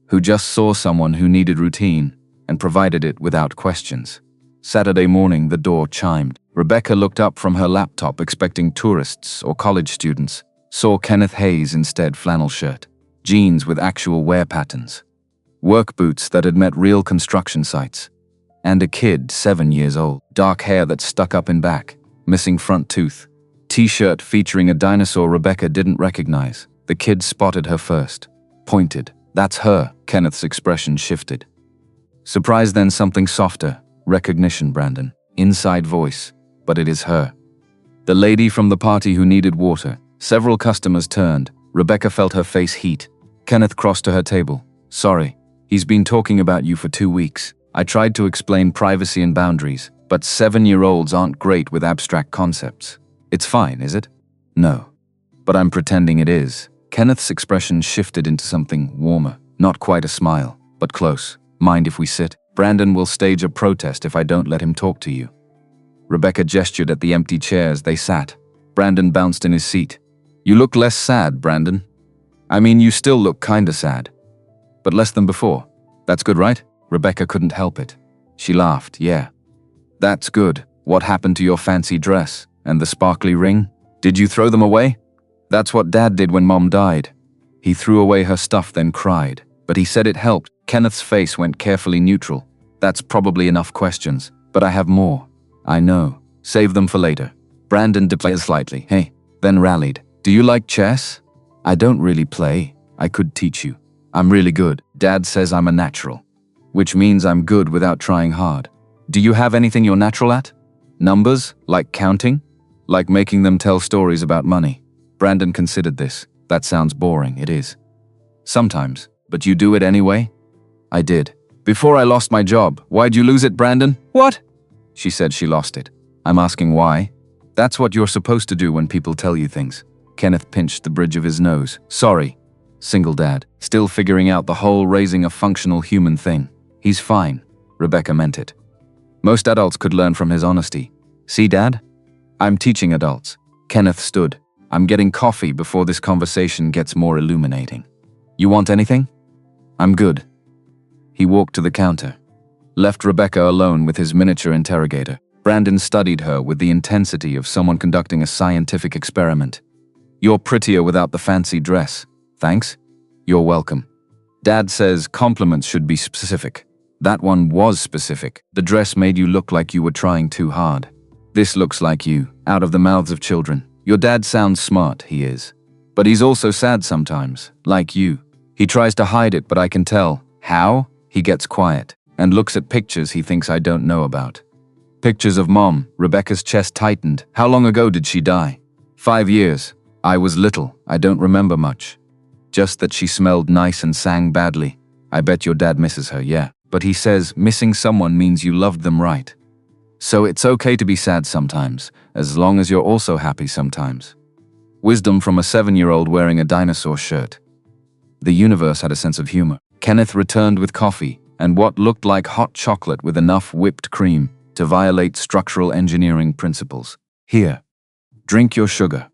Who just saw someone who needed routine and provided it without questions. Saturday morning, the door chimed. Rebecca looked up from her laptop expecting tourists or college students. Saw Kenneth Hayes instead, flannel shirt. Jeans with actual wear patterns. Work boots that had met real construction sites. And a kid, 7 years old. Dark hair that stuck up in back. Missing front tooth. T-shirt featuring a dinosaur Rebecca didn't recognize. The kid spotted her first. Pointed. That's her. Kenneth's expression shifted. Surprise, then something softer. Recognition, Brandon. Inside voice. But it is her. The lady from the party who needed water. Several customers turned. Rebecca felt her face heat. Kenneth crossed to her table. Sorry. He's been talking about you for 2 weeks. I tried to explain privacy and boundaries, but 7-year-olds aren't great with abstract concepts. It's fine, is it? No. But I'm pretending it is. Kenneth's expression shifted into something warmer. Not quite a smile, but close. Mind if we sit? Brandon will stage a protest if I don't let him talk to you. Rebecca gestured at the empty chairs. They sat. Brandon bounced in his seat. You look less sad, Brandon. I mean, you still look kinda sad. But less than before. That's good, right? Rebecca couldn't help it. She laughed. Yeah. That's good. What happened to your fancy dress? And the sparkly ring? Did you throw them away? That's what Dad did when Mom died. He threw away her stuff, then cried. But he said it helped. Kenneth's face went carefully neutral. That's probably enough questions. But I have more. I know. Save them for later. Brandon deplayed slightly. Hey. Then rallied. Do you like chess? I don't really play. I could teach you. I'm really good. Dad says I'm a natural. Which means I'm good without trying hard. Do you have anything you're natural at? Numbers? Like counting? Like making them tell stories about money. Brandon considered this. That sounds boring, it is. Sometimes, but you do it anyway? I did. Before I lost my job. Why'd you lose it, Brandon? What? She said she lost it. I'm asking why. That's what you're supposed to do when people tell you things. Kenneth pinched the bridge of his nose. Sorry. Single dad, still figuring out the whole raising a functional human thing. He's fine. Rebecca meant it. Most adults could learn from his honesty. See, Dad? I'm teaching adults. Kenneth stood. I'm getting coffee before this conversation gets more illuminating. You want anything? I'm good. He walked to the counter. Left Rebecca alone with his miniature interrogator. Brandon studied her with the intensity of someone conducting a scientific experiment. You're prettier without the fancy dress. Thanks. You're welcome. Dad says compliments should be specific. That one was specific. The dress made you look like you were trying too hard. This looks like you, out of the mouths of children. Your dad sounds smart, he is. But he's also sad sometimes, like you. He tries to hide it, but I can tell. How? He gets quiet and looks at pictures he thinks I don't know about. Pictures of Mom. Rebecca's chest tightened. How long ago did she die? 5 years. I was little. I don't remember much. Just that she smelled nice and sang badly. I bet your dad misses her, yeah. But he says missing someone means you loved them right. So it's okay to be sad sometimes, as long as you're also happy sometimes. Wisdom from a 7-year-old wearing a dinosaur shirt. The universe had a sense of humor. Kenneth returned with coffee and what looked like hot chocolate with enough whipped cream to violate structural engineering principles. Here, drink your sugar.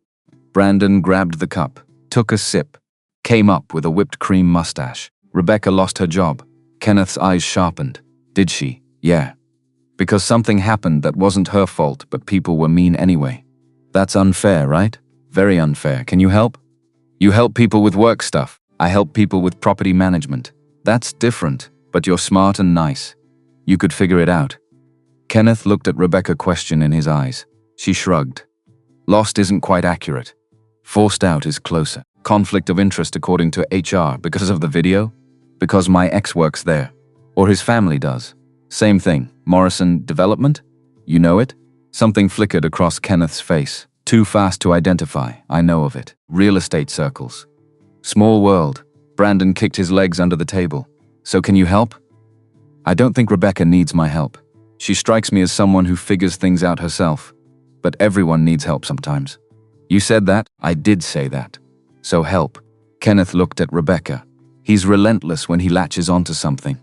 Brandon grabbed the cup, took a sip, came up with a whipped cream mustache. Rebecca lost her job. Kenneth's eyes sharpened. Did she? Yeah. Because something happened that wasn't her fault, but people were mean anyway. That's unfair, right? Very unfair. Can you help? You help people with work stuff. I help people with property management. That's different, but you're smart and nice. You could figure it out. Kenneth looked at Rebecca, question in his eyes. She shrugged. Lost isn't quite accurate. Forced out is closer. Conflict of interest according to HR because of the video? Because my ex works there. Or his family does. Same thing. Morrison Development? You know it? Something flickered across Kenneth's face. Too fast to identify. I know of it. Real estate circles. Small world. Brandon kicked his legs under the table. So can you help? I don't think Rebecca needs my help. She strikes me as someone who figures things out herself. But everyone needs help sometimes. You said that? I did say that. So help. Kenneth looked at Rebecca. He's relentless when he latches onto something.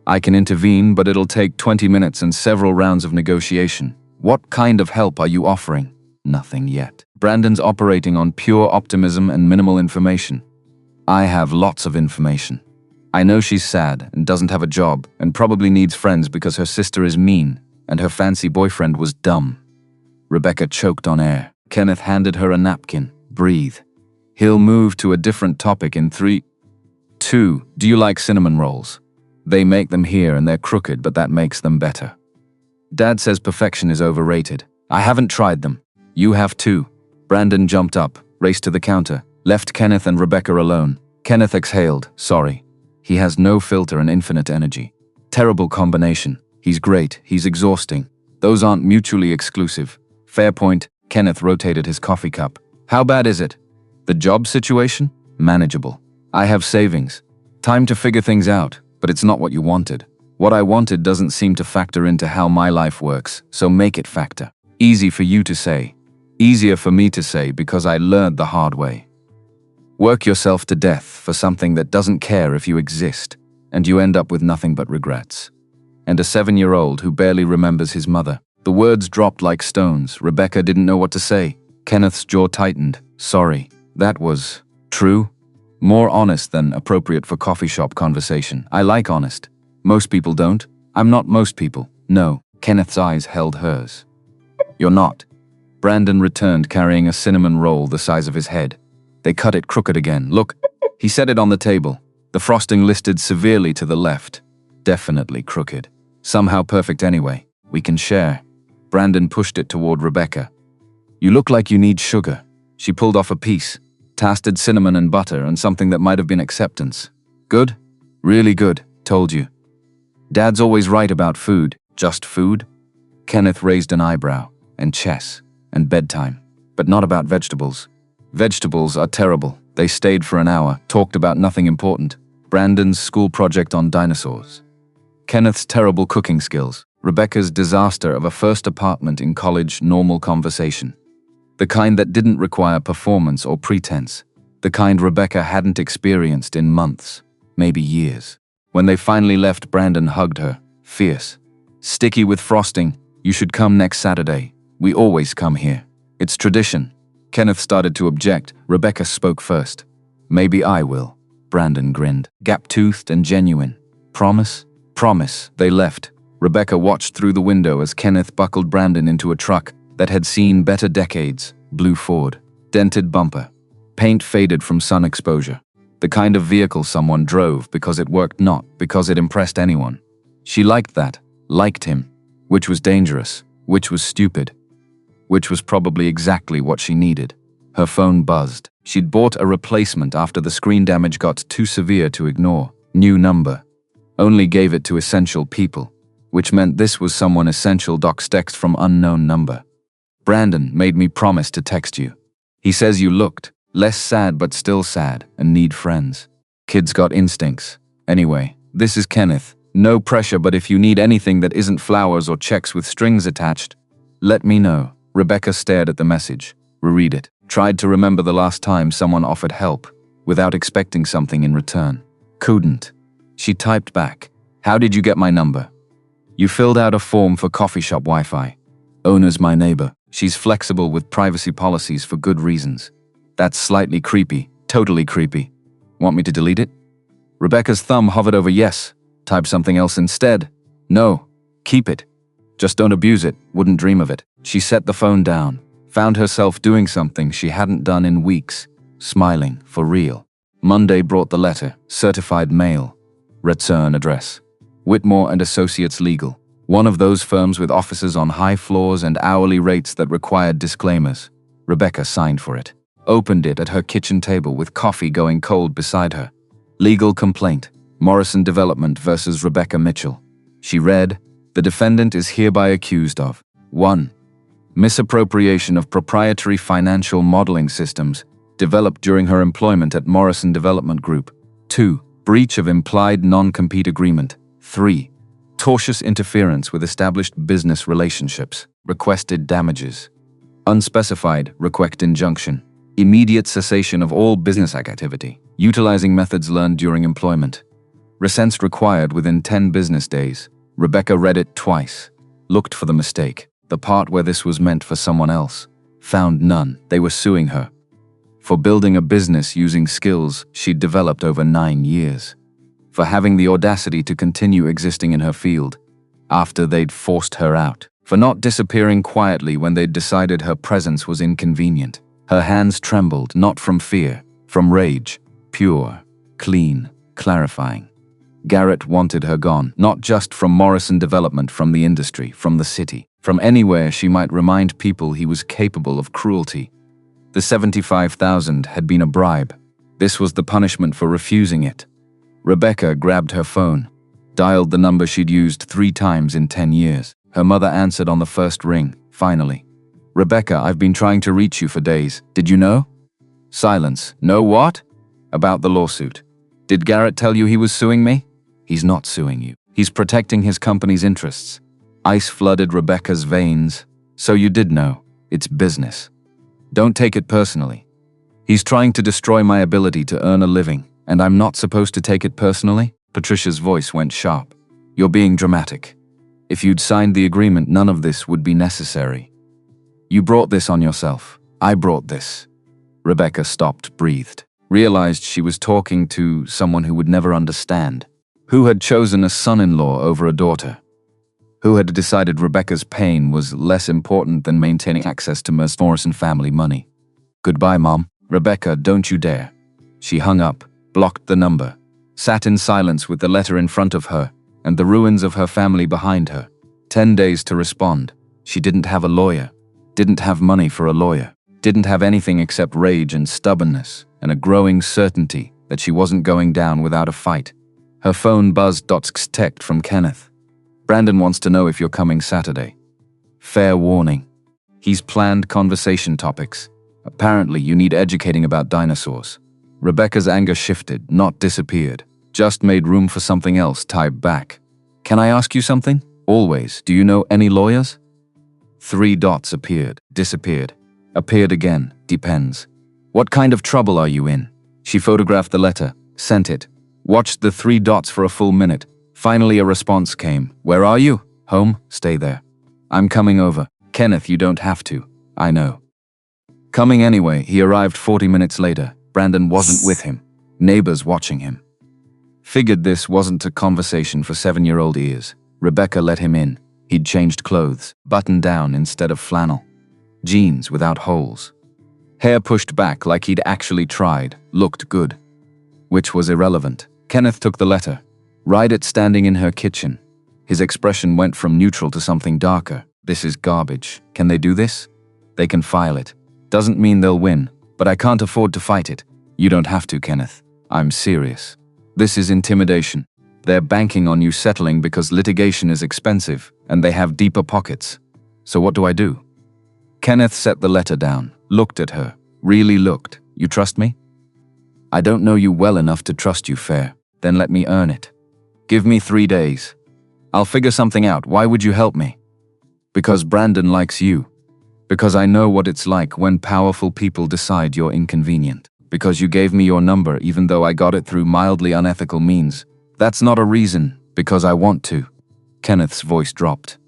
I can intervene, but it'll take 20 minutes and several rounds of negotiation. What kind of help are you offering? Nothing yet. Brandon's operating on pure optimism and minimal information. I have lots of information. I know she's sad and doesn't have a job and probably needs friends because her sister is mean and her fancy boyfriend was dumb. Rebecca choked on air. Kenneth handed her a napkin. Breathe. He'll move to a different topic in 3, 2. Do you like cinnamon rolls? They make them here and they're crooked, but that makes them better. Dad says perfection is overrated. I haven't tried them. You have too. Brandon jumped up, raced to the counter, left Kenneth and Rebecca alone. Kenneth exhaled. Sorry. He has no filter and infinite energy. Terrible combination. He's great. He's exhausting. Those aren't mutually exclusive. Fair point. Kenneth rotated his coffee cup. How bad is it? The job situation? Manageable. I have savings. Time to figure things out, but it's not what you wanted. What I wanted doesn't seem to factor into how my life works, so make it factor. Easy for you to say. Easier for me to say because I learned the hard way. Work yourself to death for something that doesn't care if you exist, and you end up with nothing but regrets. And a 7-year-old who barely remembers his mother. The words dropped like stones. Rebecca didn't know what to say. Kenneth's jaw tightened. Sorry. That was true. More honest than appropriate for coffee shop conversation. I like honest. Most people don't. I'm not most people. No. Kenneth's eyes held hers. You're not. Brandon returned carrying a cinnamon roll the size of his head. They cut it crooked again. Look. He set it on the table. The frosting listed severely to the left. Definitely crooked. Somehow perfect anyway. We can share. Brandon pushed it toward Rebecca. You look like you need sugar. She pulled off a piece. Tasted cinnamon and butter and something that might have been acceptance. Good? Really good. Told you. Dad's always right about food. Just food? Kenneth raised an eyebrow. And chess. and bedtime. But not about vegetables. Vegetables are terrible. They stayed for an hour, talked about nothing important. Brandon's school project on dinosaurs. Kenneth's terrible cooking skills. Rebecca's disaster of a first apartment in college normal conversation. The kind that didn't require performance or pretense. The kind Rebecca hadn't experienced in months, maybe years. When they finally left, Brandon hugged her, fierce. Sticky with frosting, you should come next Saturday. We always come here. It's tradition. Kenneth started to object. Rebecca spoke first. Maybe I will. Brandon grinned. Gap-toothed and genuine. Promise? Promise. They left. Rebecca watched through the window as Kenneth buckled Brandon into a truck that had seen better decades. Blue Ford. Dented bumper. Paint faded from sun exposure. The kind of vehicle someone drove because it worked, not because it impressed anyone. She liked that. Liked him. Which was dangerous. Which was stupid. Which was probably exactly what she needed. Her phone buzzed. She'd bought a replacement after the screen damage got too severe to ignore. New number. Only gave it to essential people, which meant this was someone essential. Doc's text from unknown number. Brandon made me promise to text you. He says you looked less sad but still sad and need friends. Kids got instincts. Anyway, this is Kenneth. No pressure, but if you need anything that isn't flowers or checks with strings attached, let me know. Rebecca stared at the message. Reread it. Tried to remember the last time someone offered help without expecting something in return. Couldn't. She typed back. How did you get my number? You filled out a form for coffee shop Wi-Fi. Owner's my neighbor. She's flexible with privacy policies for good reasons. That's slightly creepy. Totally creepy. Want me to delete it? Rebecca's thumb hovered over yes. Type something else instead. No. Keep it. Just don't abuse it. Wouldn't dream of it. She set the phone down. Found herself doing something she hadn't done in weeks. Smiling, for real. Monday brought the letter. Certified mail. Return address. Whitmore and Associates Legal. One of those firms with offices on high floors and hourly rates that required disclaimers. Rebecca signed for it. Opened it at her kitchen table with coffee going cold beside her. Legal complaint. Morrison Development versus Rebecca Mitchell. She read, the defendant is hereby accused of 1. Misappropriation of proprietary financial modeling systems developed during her employment at Morrison Development Group. 2. Breach of implied non-compete agreement. 3. Tortious interference with established business relationships. Requested damages. Unspecified, request injunction. Immediate cessation of all business activity, utilizing methods learned during employment. Resents required within 10 business days. Rebecca read it twice. Looked for the mistake, the part where this was meant for someone else. Found none. They were suing her for building a business using skills she'd developed over 9 years. For having the audacity to continue existing in her field after they'd forced her out. For not disappearing quietly when they'd decided her presence was inconvenient. Her hands trembled, not from fear, from rage. Pure, clean, clarifying. Garrett wanted her gone, not just from Morrison Development, from the industry, from the city, from anywhere she might remind people he was capable of cruelty. The $75,000 had been a bribe. This was the punishment for refusing it. Rebecca grabbed her phone, dialed the number she'd used 3 times in 10 years. Her mother answered on the first ring, finally. Rebecca, I've been trying to reach you for days. Did you know? Silence. Know what? About the lawsuit. Did Garrett tell you he was suing me? He's not suing you. He's protecting his company's interests. Ice flooded Rebecca's veins. So you did know. It's business. Don't take it personally. He's trying to destroy my ability to earn a living, and I'm not supposed to take it personally? Patricia's voice went sharp. You're being dramatic. If you'd signed the agreement, none of this would be necessary. You brought this on yourself. I brought this. Rebecca stopped, breathed, realized she was talking to someone who would never understand, who had chosen a son-in-law over a daughter, who had decided Rebecca's pain was less important than maintaining access to Morrison family money. Goodbye, Mom. Rebecca, don't you dare. She hung up, blocked the number, sat in silence with the letter in front of her and the ruins of her family behind her. 10 days to respond. She didn't have a lawyer, didn't have money for a lawyer, didn't have anything except rage and stubbornness and a growing certainty that she wasn't going down without a fight. Her phone buzzed. Text from Kenneth. Brandon wants to know if you're coming Saturday. Fair warning. He's planned conversation topics. Apparently, you need educating about dinosaurs. Rebecca's anger shifted, not disappeared. Just made room for something else, typed back. Can I ask you something? Always. Do you know any lawyers? 3 dots appeared, disappeared. Appeared again, depends. What kind of trouble are you in? She photographed the letter, sent it. Watched the 3 dots for a full minute. Finally a response came. Where are you? Home? Stay there. I'm coming over. Kenneth, you don't have to. I know. Coming anyway, he arrived 40 minutes later. Brandon wasn't with him. Neighbors watching him. Figured this wasn't a conversation for 7-year-old ears. Rebecca let him in. He'd changed clothes, buttoned down instead of flannel. Jeans without holes. Hair pushed back like he'd actually tried, looked good. Which was irrelevant. Kenneth took the letter. Read it standing in her kitchen. His expression went from neutral to something darker. This is garbage. Can they do this? They can file it. Doesn't mean they'll win, but I can't afford to fight it. You don't have to, Kenneth. I'm serious. This is intimidation. They're banking on you settling because litigation is expensive and they have deeper pockets. So what do I do? Kenneth set the letter down, looked at her, really looked. You trust me? I don't know you well enough to trust you fair. Then let me earn it. Give me 3 days. I'll figure something out. Why would you help me? Because Brandon likes you. Because I know what it's like when powerful people decide you're inconvenient. Because you gave me your number even though I got it through mildly unethical means. That's not a reason, because I want to. Kenneth's voice dropped.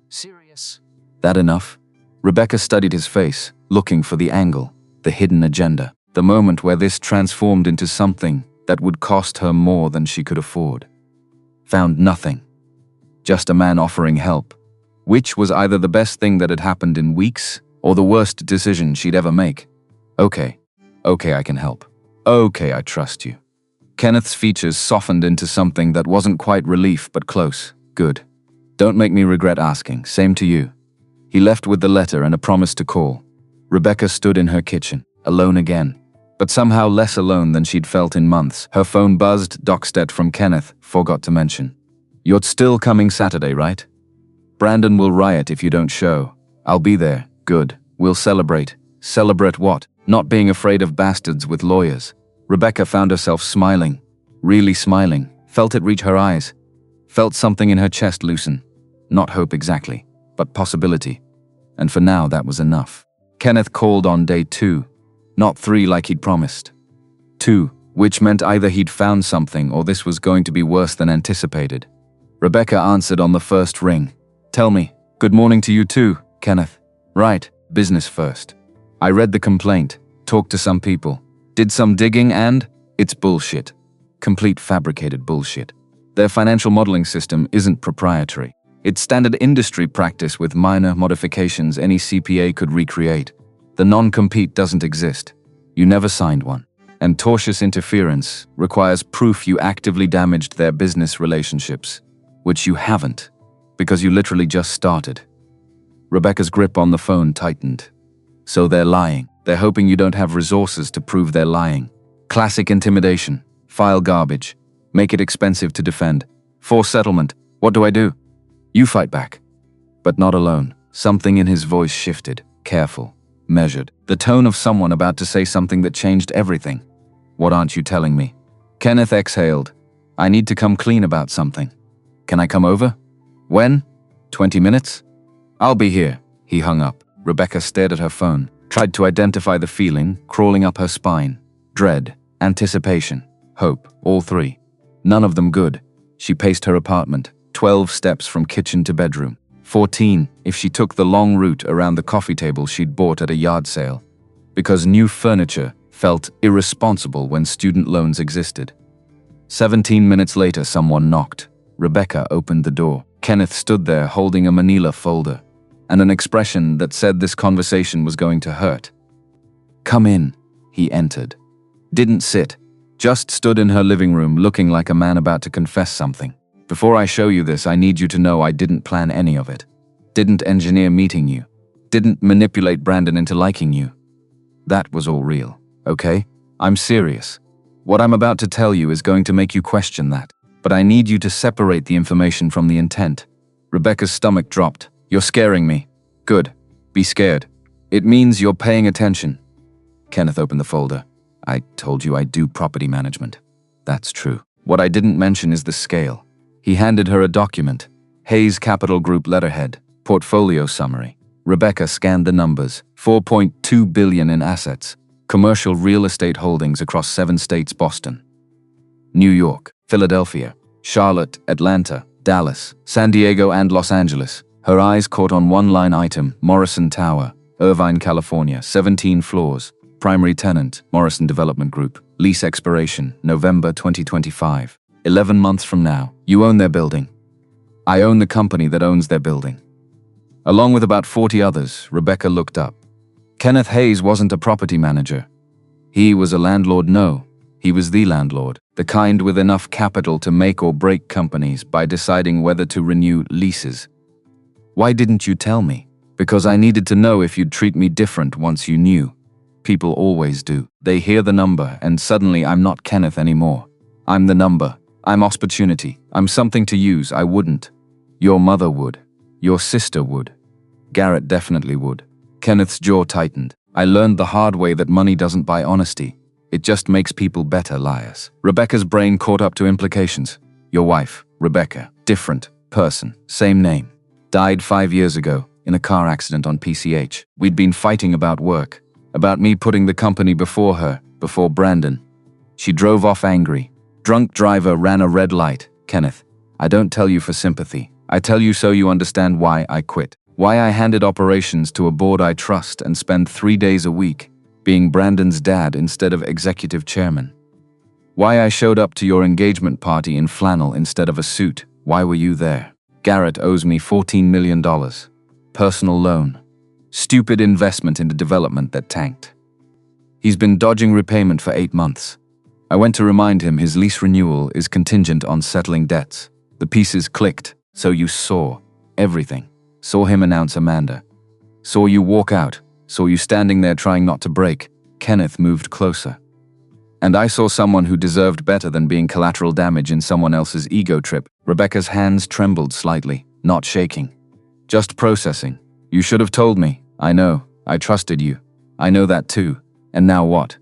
Serious? That enough? Rebecca studied his face, looking for the angle, the hidden agenda, the moment where this transformed into something that would cost her more than she could afford. Found nothing. Just a man offering help, which was either the best thing that had happened in weeks or the worst decision she'd ever make. Okay, I can help. Okay, I trust you. Kenneth's features softened into something that wasn't quite relief but close. Good. Don't make me regret asking. Same to you. He left with the letter and a promise to call. Rebecca stood in her kitchen, alone again, but somehow less alone than she'd felt in months. Her phone buzzed. Doxstet from Kenneth, forgot to mention. You're still coming Saturday, right? Brandon will riot if you don't show. I'll be there. Good. We'll celebrate. Celebrate what? Not being afraid of bastards with lawyers. Rebecca found herself smiling. Really smiling. Felt it reach her eyes. Felt something in her chest loosen. Not hope exactly, but possibility. And for now that was enough. Kenneth called on day 2. Not 3 like he'd promised. 2, which meant either he'd found something or this was going to be worse than anticipated. Rebecca answered on the first ring. Tell me. Good morning to you too, Kenneth. Right, business first. I read the complaint, talked to some people, did some digging and it's bullshit. Complete fabricated bullshit. Their financial modeling system isn't proprietary. It's standard industry practice with minor modifications any CPA could recreate. The non-compete doesn't exist. You never signed one. And tortious interference requires proof you actively damaged their business relationships, which you haven't, because you literally just started. Rebecca's grip on the phone tightened. So they're lying. They're hoping you don't have resources to prove they're lying. Classic intimidation. File garbage. Make it expensive to defend. Force settlement. What do I do? You fight back. But not alone. Something in his voice shifted. Careful. Measured. The tone of someone about to say something that changed everything. What aren't you telling me? Kenneth exhaled. I need to come clean about something. Can I come over? When? 20 minutes? I'll be here. He hung up. Rebecca stared at her phone. Tried to identify the feeling crawling up her spine. Dread. Anticipation. Hope. All 3. None of them good. She paced her apartment. 12 steps from kitchen to bedroom. 14 if she took the long route around the coffee table she'd bought at a yard sale. Because new furniture felt irresponsible when student loans existed. 17 minutes later, someone knocked. Rebecca opened the door. Kenneth stood there holding a manila folder and an expression that said this conversation was going to hurt. Come in. He entered. Didn't sit. Just stood in her living room looking like a man about to confess something. Before I show you this, I need you to know I didn't plan any of it. Didn't engineer meeting you. Didn't manipulate Brandon into liking you. That was all real, okay? I'm serious. What I'm about to tell you is going to make you question that. But I need you to separate the information from the intent. Rebecca's stomach dropped. You're scaring me. Good. Be scared. It means you're paying attention. Kenneth opened the folder. I told you I do property management. That's true. What I didn't mention is the scale. He handed her a document. Hayes Capital Group letterhead. Portfolio summary. Rebecca scanned the numbers. 4.2 billion in assets. Commercial real estate holdings across 7 states: Boston, New York, Philadelphia, Charlotte, Atlanta, Dallas, San Diego, and Los Angeles. Her eyes caught on one line item: Morrison Tower, Irvine, California, 17 floors. Primary tenant, Morrison Development Group. Lease expiration, November 2025. 11 months from now. You own their building. I own the company that owns their building. Along with about 40 others, Rebecca looked up. Kenneth Hayes wasn't a property manager. He was a landlord. No, he was the landlord, the kind with enough capital to make or break companies by deciding whether to renew leases. Why didn't you tell me? Because I needed to know if you'd treat me different once you knew. People always do. They hear the number and suddenly I'm not Kenneth anymore. I'm the number. I'm opportunity. I'm something to use. I wouldn't. Your mother would. Your sister would. Garrett definitely would. Kenneth's jaw tightened. I learned the hard way that money doesn't buy honesty. It just makes people better liars. Rebecca's brain caught up to implications. Your wife, Rebecca, different person, same name. Died 5 years ago in a car accident on PCH. We'd been fighting about work, about me putting the company before her, before Brandon. She drove off angry. Drunk driver ran a red light. Kenneth, I don't tell you for sympathy. I tell you so you understand why I quit. Why I handed operations to a board I trust and spend 3 days a week being Brandon's dad instead of executive chairman. Why I showed up to your engagement party in flannel instead of a suit. Why were you there? Garrett owes me $14 million. Personal loan. Stupid investment into development that tanked. He's been dodging repayment for 8 months. I went to remind him his lease renewal is contingent on settling debts. The pieces clicked, so you saw everything. Saw him announce Amanda. Saw you walk out. Saw you standing there trying not to break. Kenneth moved closer. And I saw someone who deserved better than being collateral damage in someone else's ego trip. Rebecca's hands trembled slightly, not shaking. Just processing. You should have told me. I know. I trusted you. I know that too. And now what?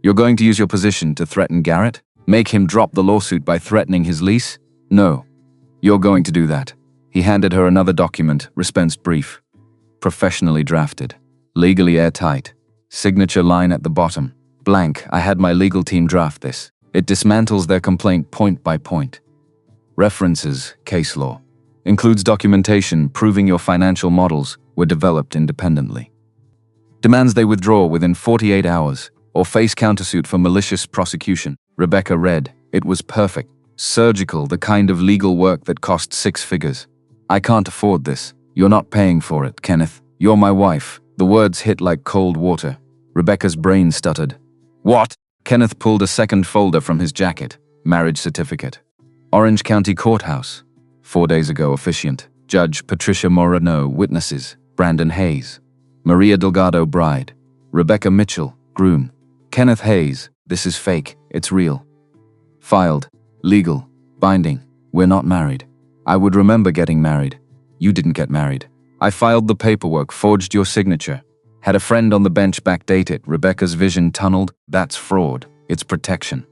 You're going to use your position to threaten Garrett? Make him drop the lawsuit by threatening his lease? No. You're going to do that. He handed her another document, response brief. Professionally drafted. Legally airtight. Signature line at the bottom. Blank. I had my legal team draft this. It dismantles their complaint point by point. References, case law. Includes documentation proving your financial models were developed independently. Demands they withdraw within 48 hours or face countersuit for malicious prosecution. Rebecca read. It was perfect. Surgical, the kind of legal work that cost 6 figures. I can't afford this. You're not paying for it, Kenneth. You're my wife. The words hit like cold water. Rebecca's brain stuttered. What? Kenneth pulled a second folder from his jacket. Marriage certificate. Orange County Courthouse. 4 days ago, officiant. Judge Patricia Moreno. Witnesses. Brandon Hayes. Maria Delgado, bride. Rebecca Mitchell, groom. Kenneth Hayes. This is fake. It's real. Filed. Legal. Binding. We're not married. I would remember getting married. You didn't get married. I filed the paperwork, forged your signature. Had a friend on the bench backdate it. Rebecca's vision tunneled. That's fraud. It's protection.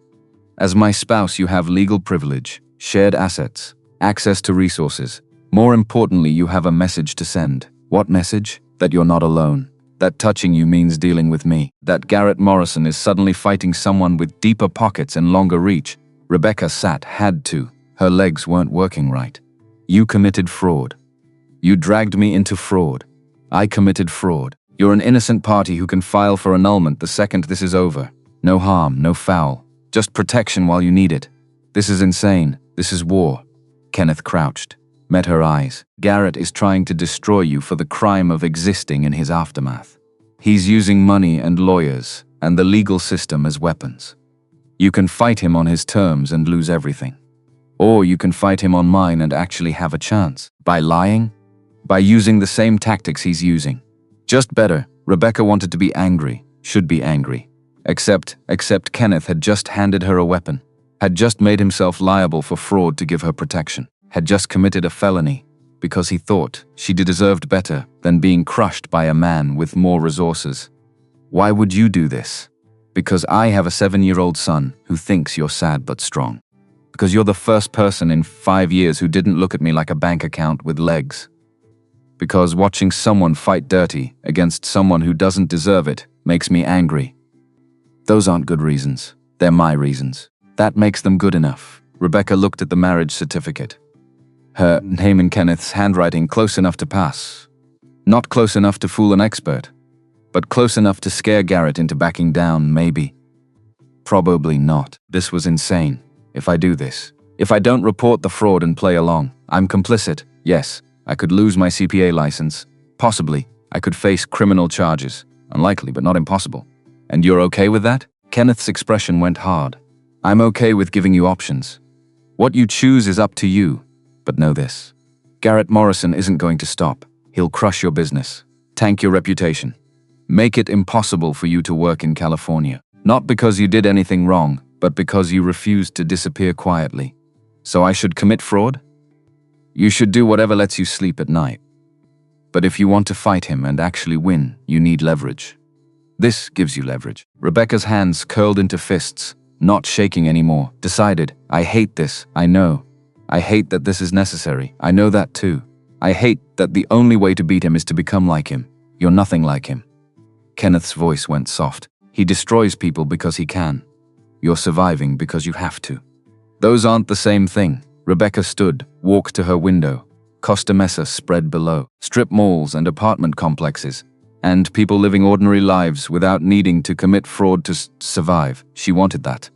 As my spouse, you have legal privilege, shared assets, access to resources. More importantly, you have a message to send. What message? That you're not alone. That touching you means dealing with me. That Garrett Morrison is suddenly fighting someone with deeper pockets and longer reach. Rebecca sat, had to. Her legs weren't working right. You committed fraud. You dragged me into fraud. I committed fraud. You're an innocent party who can file for annulment the second this is over. No harm, no foul. Just protection while you need it. This is insane. This is war. Kenneth crouched, met her eyes. Garrett is trying to destroy you for the crime of existing in his aftermath. He's using money and lawyers and the legal system as weapons. You can fight him on his terms and lose everything. Or you can fight him on mine and actually have a chance. By lying? By using the same tactics he's using. Just better. Rebecca wanted to be angry, should be angry. Except Kenneth had just handed her a weapon. Had just made himself liable for fraud to give her protection. Had just committed a felony. because he thought she deserved better than being crushed by a man with more resources. Why would you do this? Because I have a 7-year-old son who thinks you're sad but strong. Because you're the first person in 5 years who didn't look at me like a bank account with legs. Because watching someone fight dirty against someone who doesn't deserve it makes me angry. Those aren't good reasons. They're my reasons. That makes them good enough. Rebecca looked at the marriage certificate. Her name in Kenneth's handwriting close enough to pass. Not close enough to fool an expert, but close enough to scare Garrett into backing down, maybe. Probably not. This was insane. If I do this, if I don't report the fraud and play along, I'm complicit. Yes, I could lose my CPA license. Possibly, I could face criminal charges. Unlikely, but not impossible. And you're okay with that? Kenneth's expression went hard. I'm okay with giving you options. What you choose is up to you. But know this. Garrett Morrison isn't going to stop. He'll crush your business, tank your reputation, make it impossible for you to work in California. Not because you did anything wrong, but because you refused to disappear quietly. So I should commit fraud? You should do whatever lets you sleep at night. But if you want to fight him and actually win, you need leverage. This gives you leverage. Rebecca's hands curled into fists, not shaking anymore. Decided, I hate this, I know. I hate that this is necessary. I know that too. I hate that the only way to beat him is to become like him. You're nothing like him. Kenneth's voice went soft. He destroys people because he can. You're surviving because you have to. Those aren't the same thing. Rebecca stood, walked to her window. Costa Mesa spread below. Strip malls and apartment complexes. And people living ordinary lives without needing to commit fraud to survive. She wanted that.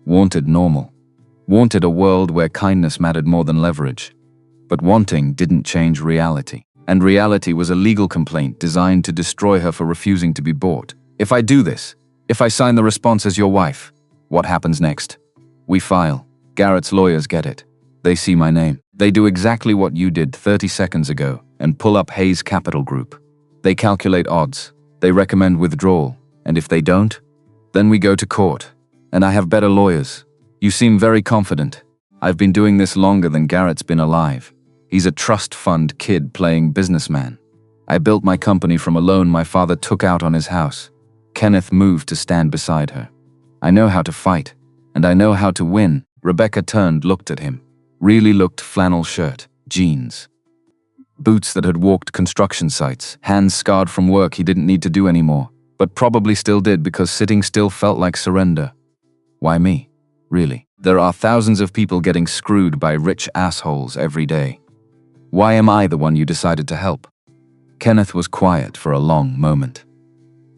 Wanted normal. Wanted a world where kindness mattered more than leverage. But wanting didn't change reality. And reality was a legal complaint designed to destroy her for refusing to be bought. If I do this, if I sign the response as your wife, what happens next? We file. Garrett's lawyers get it. They see my name. They do exactly what you did 30 seconds ago and pull up Hayes Capital Group. They calculate odds. They recommend withdrawal. And if they don't, then we go to court. And I have better lawyers. You seem very confident. I've been doing this longer than Garrett's been alive. He's a trust fund kid playing businessman. I built my company from a loan my father took out on his house. Kenneth moved to stand beside her. I know how to fight, and I know how to win. Rebecca turned, looked at him. Really looked flannel shirt, jeans. Boots that had walked construction sites, hands scarred from work he didn't need to do anymore, but probably still did because sitting still felt like surrender. Why me? Really? There are thousands of people getting screwed by rich assholes every day. Why am I the one you decided to help? Kenneth was quiet for a long moment.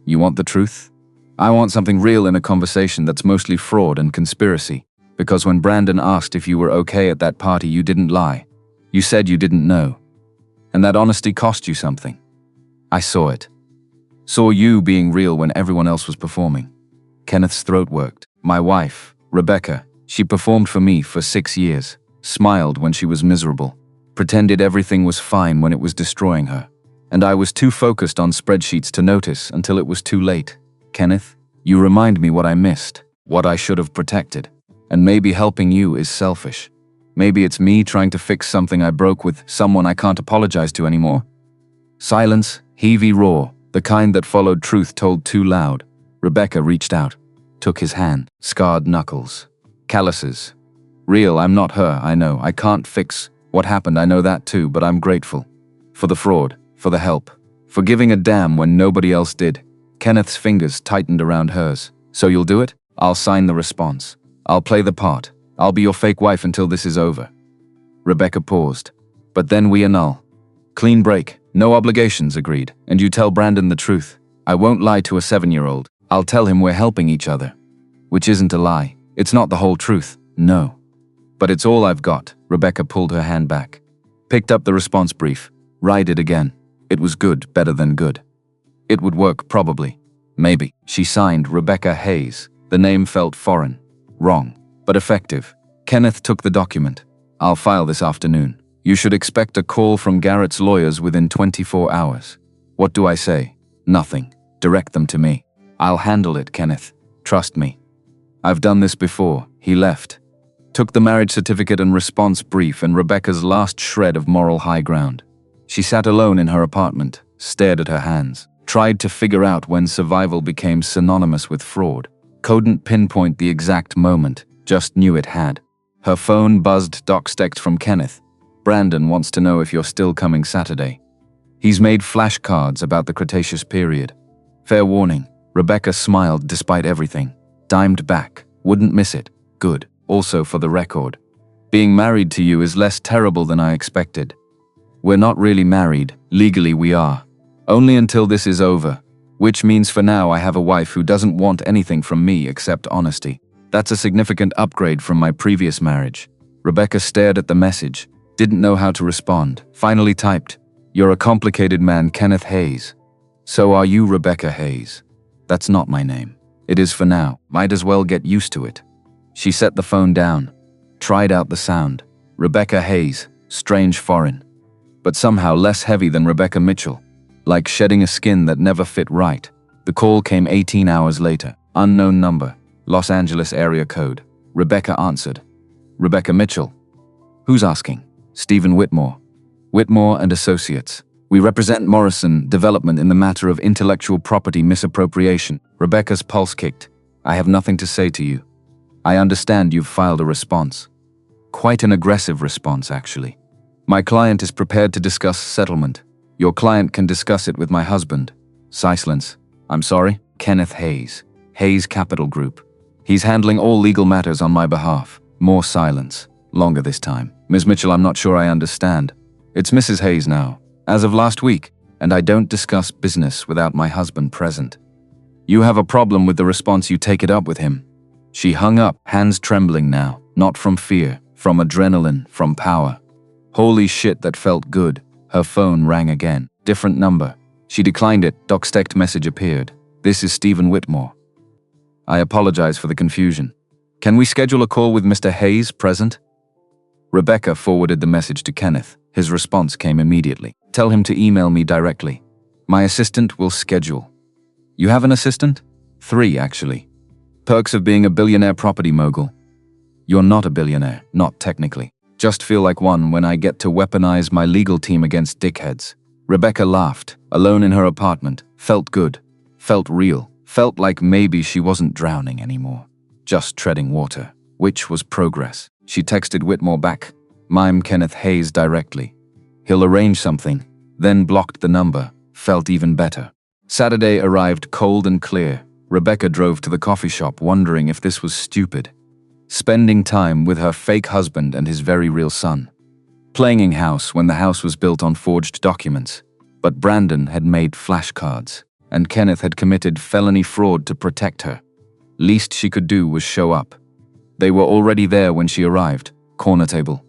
You want the truth? I want something real in a conversation that's mostly fraud and conspiracy. Because when Brandon asked if you were okay at that party, you didn't lie. You said you didn't know. And that honesty cost you something. I saw it. Saw you being real when everyone else was performing. Kenneth's throat worked. My wife, Rebecca, she performed for me for 6 years. Smiled when she was miserable. Pretended everything was fine when it was destroying her. And I was too focused on spreadsheets to notice until it was too late. Kenneth, you remind me what I missed, what I should have protected. And maybe helping you is selfish. Maybe it's me trying to fix something I broke with someone I can't apologize to anymore. Silence, heavy roar, the kind that followed truth told too loud. Rebecca reached out, took his hand, scarred knuckles, calluses. Real, I'm not her, I know. I can't fix what happened, I know that too, but I'm grateful. For the fraud, for the help, for giving a damn when nobody else did. Kenneth's fingers tightened around hers. So you'll do it? I'll sign the response. I'll play the part. I'll be your fake wife until this is over. Rebecca paused. But then we annul. Clean break, no obligations, agreed. And you tell Brandon the truth. I won't lie to a 7-year-old. I'll tell him we're helping each other. Which isn't a lie. It's not the whole truth, no. But it's all I've got. Rebecca pulled her hand back. Picked up the response brief. Write it again. It was good, better than good. It would work, probably. Maybe. She signed Rebecca Hayes. The name felt foreign. Wrong. But effective. Kenneth took the document. I'll file this afternoon. You should expect a call from Garrett's lawyers within 24 hours. What do I say? Nothing. Direct them to me. I'll handle it, Kenneth. Trust me. I've done this before. He left. Took the marriage certificate and response brief and Rebecca's last shred of moral high ground. She sat alone in her apartment, stared at her hands, tried to figure out when survival became synonymous with fraud. Couldn't pinpoint the exact moment, just knew it had. Her phone buzzed. Text from Kenneth. Brandon wants to know if you're still coming Saturday. He's made flashcards about the Cretaceous period. Fair warning. Rebecca smiled despite everything. Dimed back. Wouldn't miss it. Good. Also for the record. Being married to you is less terrible than I expected. We're not really married. Legally we are. Only until this is over. Which means for now I have a wife who doesn't want anything from me except honesty. That's a significant upgrade from my previous marriage. Rebecca stared at the message. Didn't know how to respond. Finally typed, "You're a complicated man, Kenneth Hayes." "So are you, Rebecca Hayes." "That's not my name. It is for now. Might as well get used to it." She set the phone down. Tried out the sound. Rebecca Hayes. Strange foreign. But somehow less heavy than Rebecca Mitchell. Like shedding a skin that never fit right. The call came 18 hours later. Unknown number. Los Angeles area code. Rebecca answered. "Rebecca Mitchell." "Who's asking?" "Stephen Whitmore." "Whitmore and Associates. We represent Morrison Development in the matter of intellectual property misappropriation." Rebecca's pulse kicked. "I have nothing to say to you. I understand you've filed a response. Quite an aggressive response, actually. My client is prepared to discuss settlement. Your client can discuss it with my husband." Silence. "I'm sorry?" "Kenneth Hayes. Hayes Capital Group. He's handling all legal matters on my behalf." More silence. Longer this time. "Ms. Mitchell, I'm not sure I understand. It's Mrs. Hayes now, as of last week, and I don't discuss business without my husband present. You have a problem with the response, you take it up with him." She hung up, hands trembling now, not from fear, from adrenaline, from power. Holy shit, that felt good. Her phone rang again. Different number. She declined it. Text message appeared. "This is Stephen Whitmore. I apologize for the confusion. Can we schedule a call with Mr. Hayes present?" Rebecca forwarded the message to Kenneth. His response came immediately. "Tell him to email me directly. My assistant will schedule." "You have an assistant?" "3, actually. Perks of being a billionaire property mogul." "You're not a billionaire, not technically. Just feel like one when I get to weaponize my legal team against dickheads." Rebecca laughed, alone in her apartment. Felt good. Felt real. Felt like maybe she wasn't drowning anymore. Just treading water. Which was progress. She texted Whitmore back. "Mime Kenneth Hayes directly. He'll arrange something." Then blocked the number. Felt even better. Saturday arrived cold and clear. Rebecca drove to the coffee shop wondering if this was stupid. Spending time with her fake husband and his very real son. Playing house when the house was built on forged documents. But Brandon had made flashcards, and Kenneth had committed felony fraud to protect her. Least she could do was show up. They were already there when she arrived. Corner table.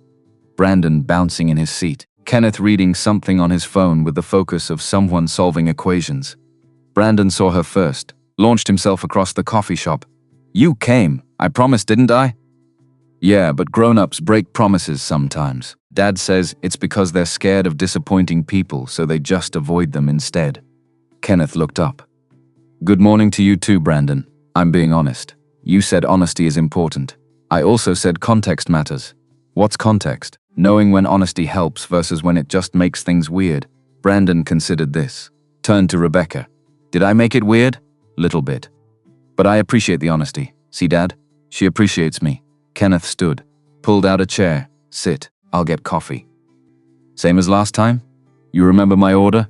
Brandon bouncing in his seat. Kenneth reading something on his phone with the focus of someone solving equations. Brandon saw her first, launched himself across the coffee shop. "You came. I promised, didn't I?" "Yeah, but grown-ups break promises sometimes. Dad says it's because they're scared of disappointing people, so they just avoid them instead." Kenneth looked up. "Good morning to you too, Brandon. I'm being honest. You said honesty is important. I also said context matters." "What's context?" "Knowing when honesty helps versus when it just makes things weird." Brandon considered this. Turned to Rebecca. "Did I make it weird?" "Little bit. But I appreciate the honesty. See, Dad? She appreciates me." Kenneth stood. Pulled out a chair. "Sit. I'll get coffee." "Same as last time? You remember my order?"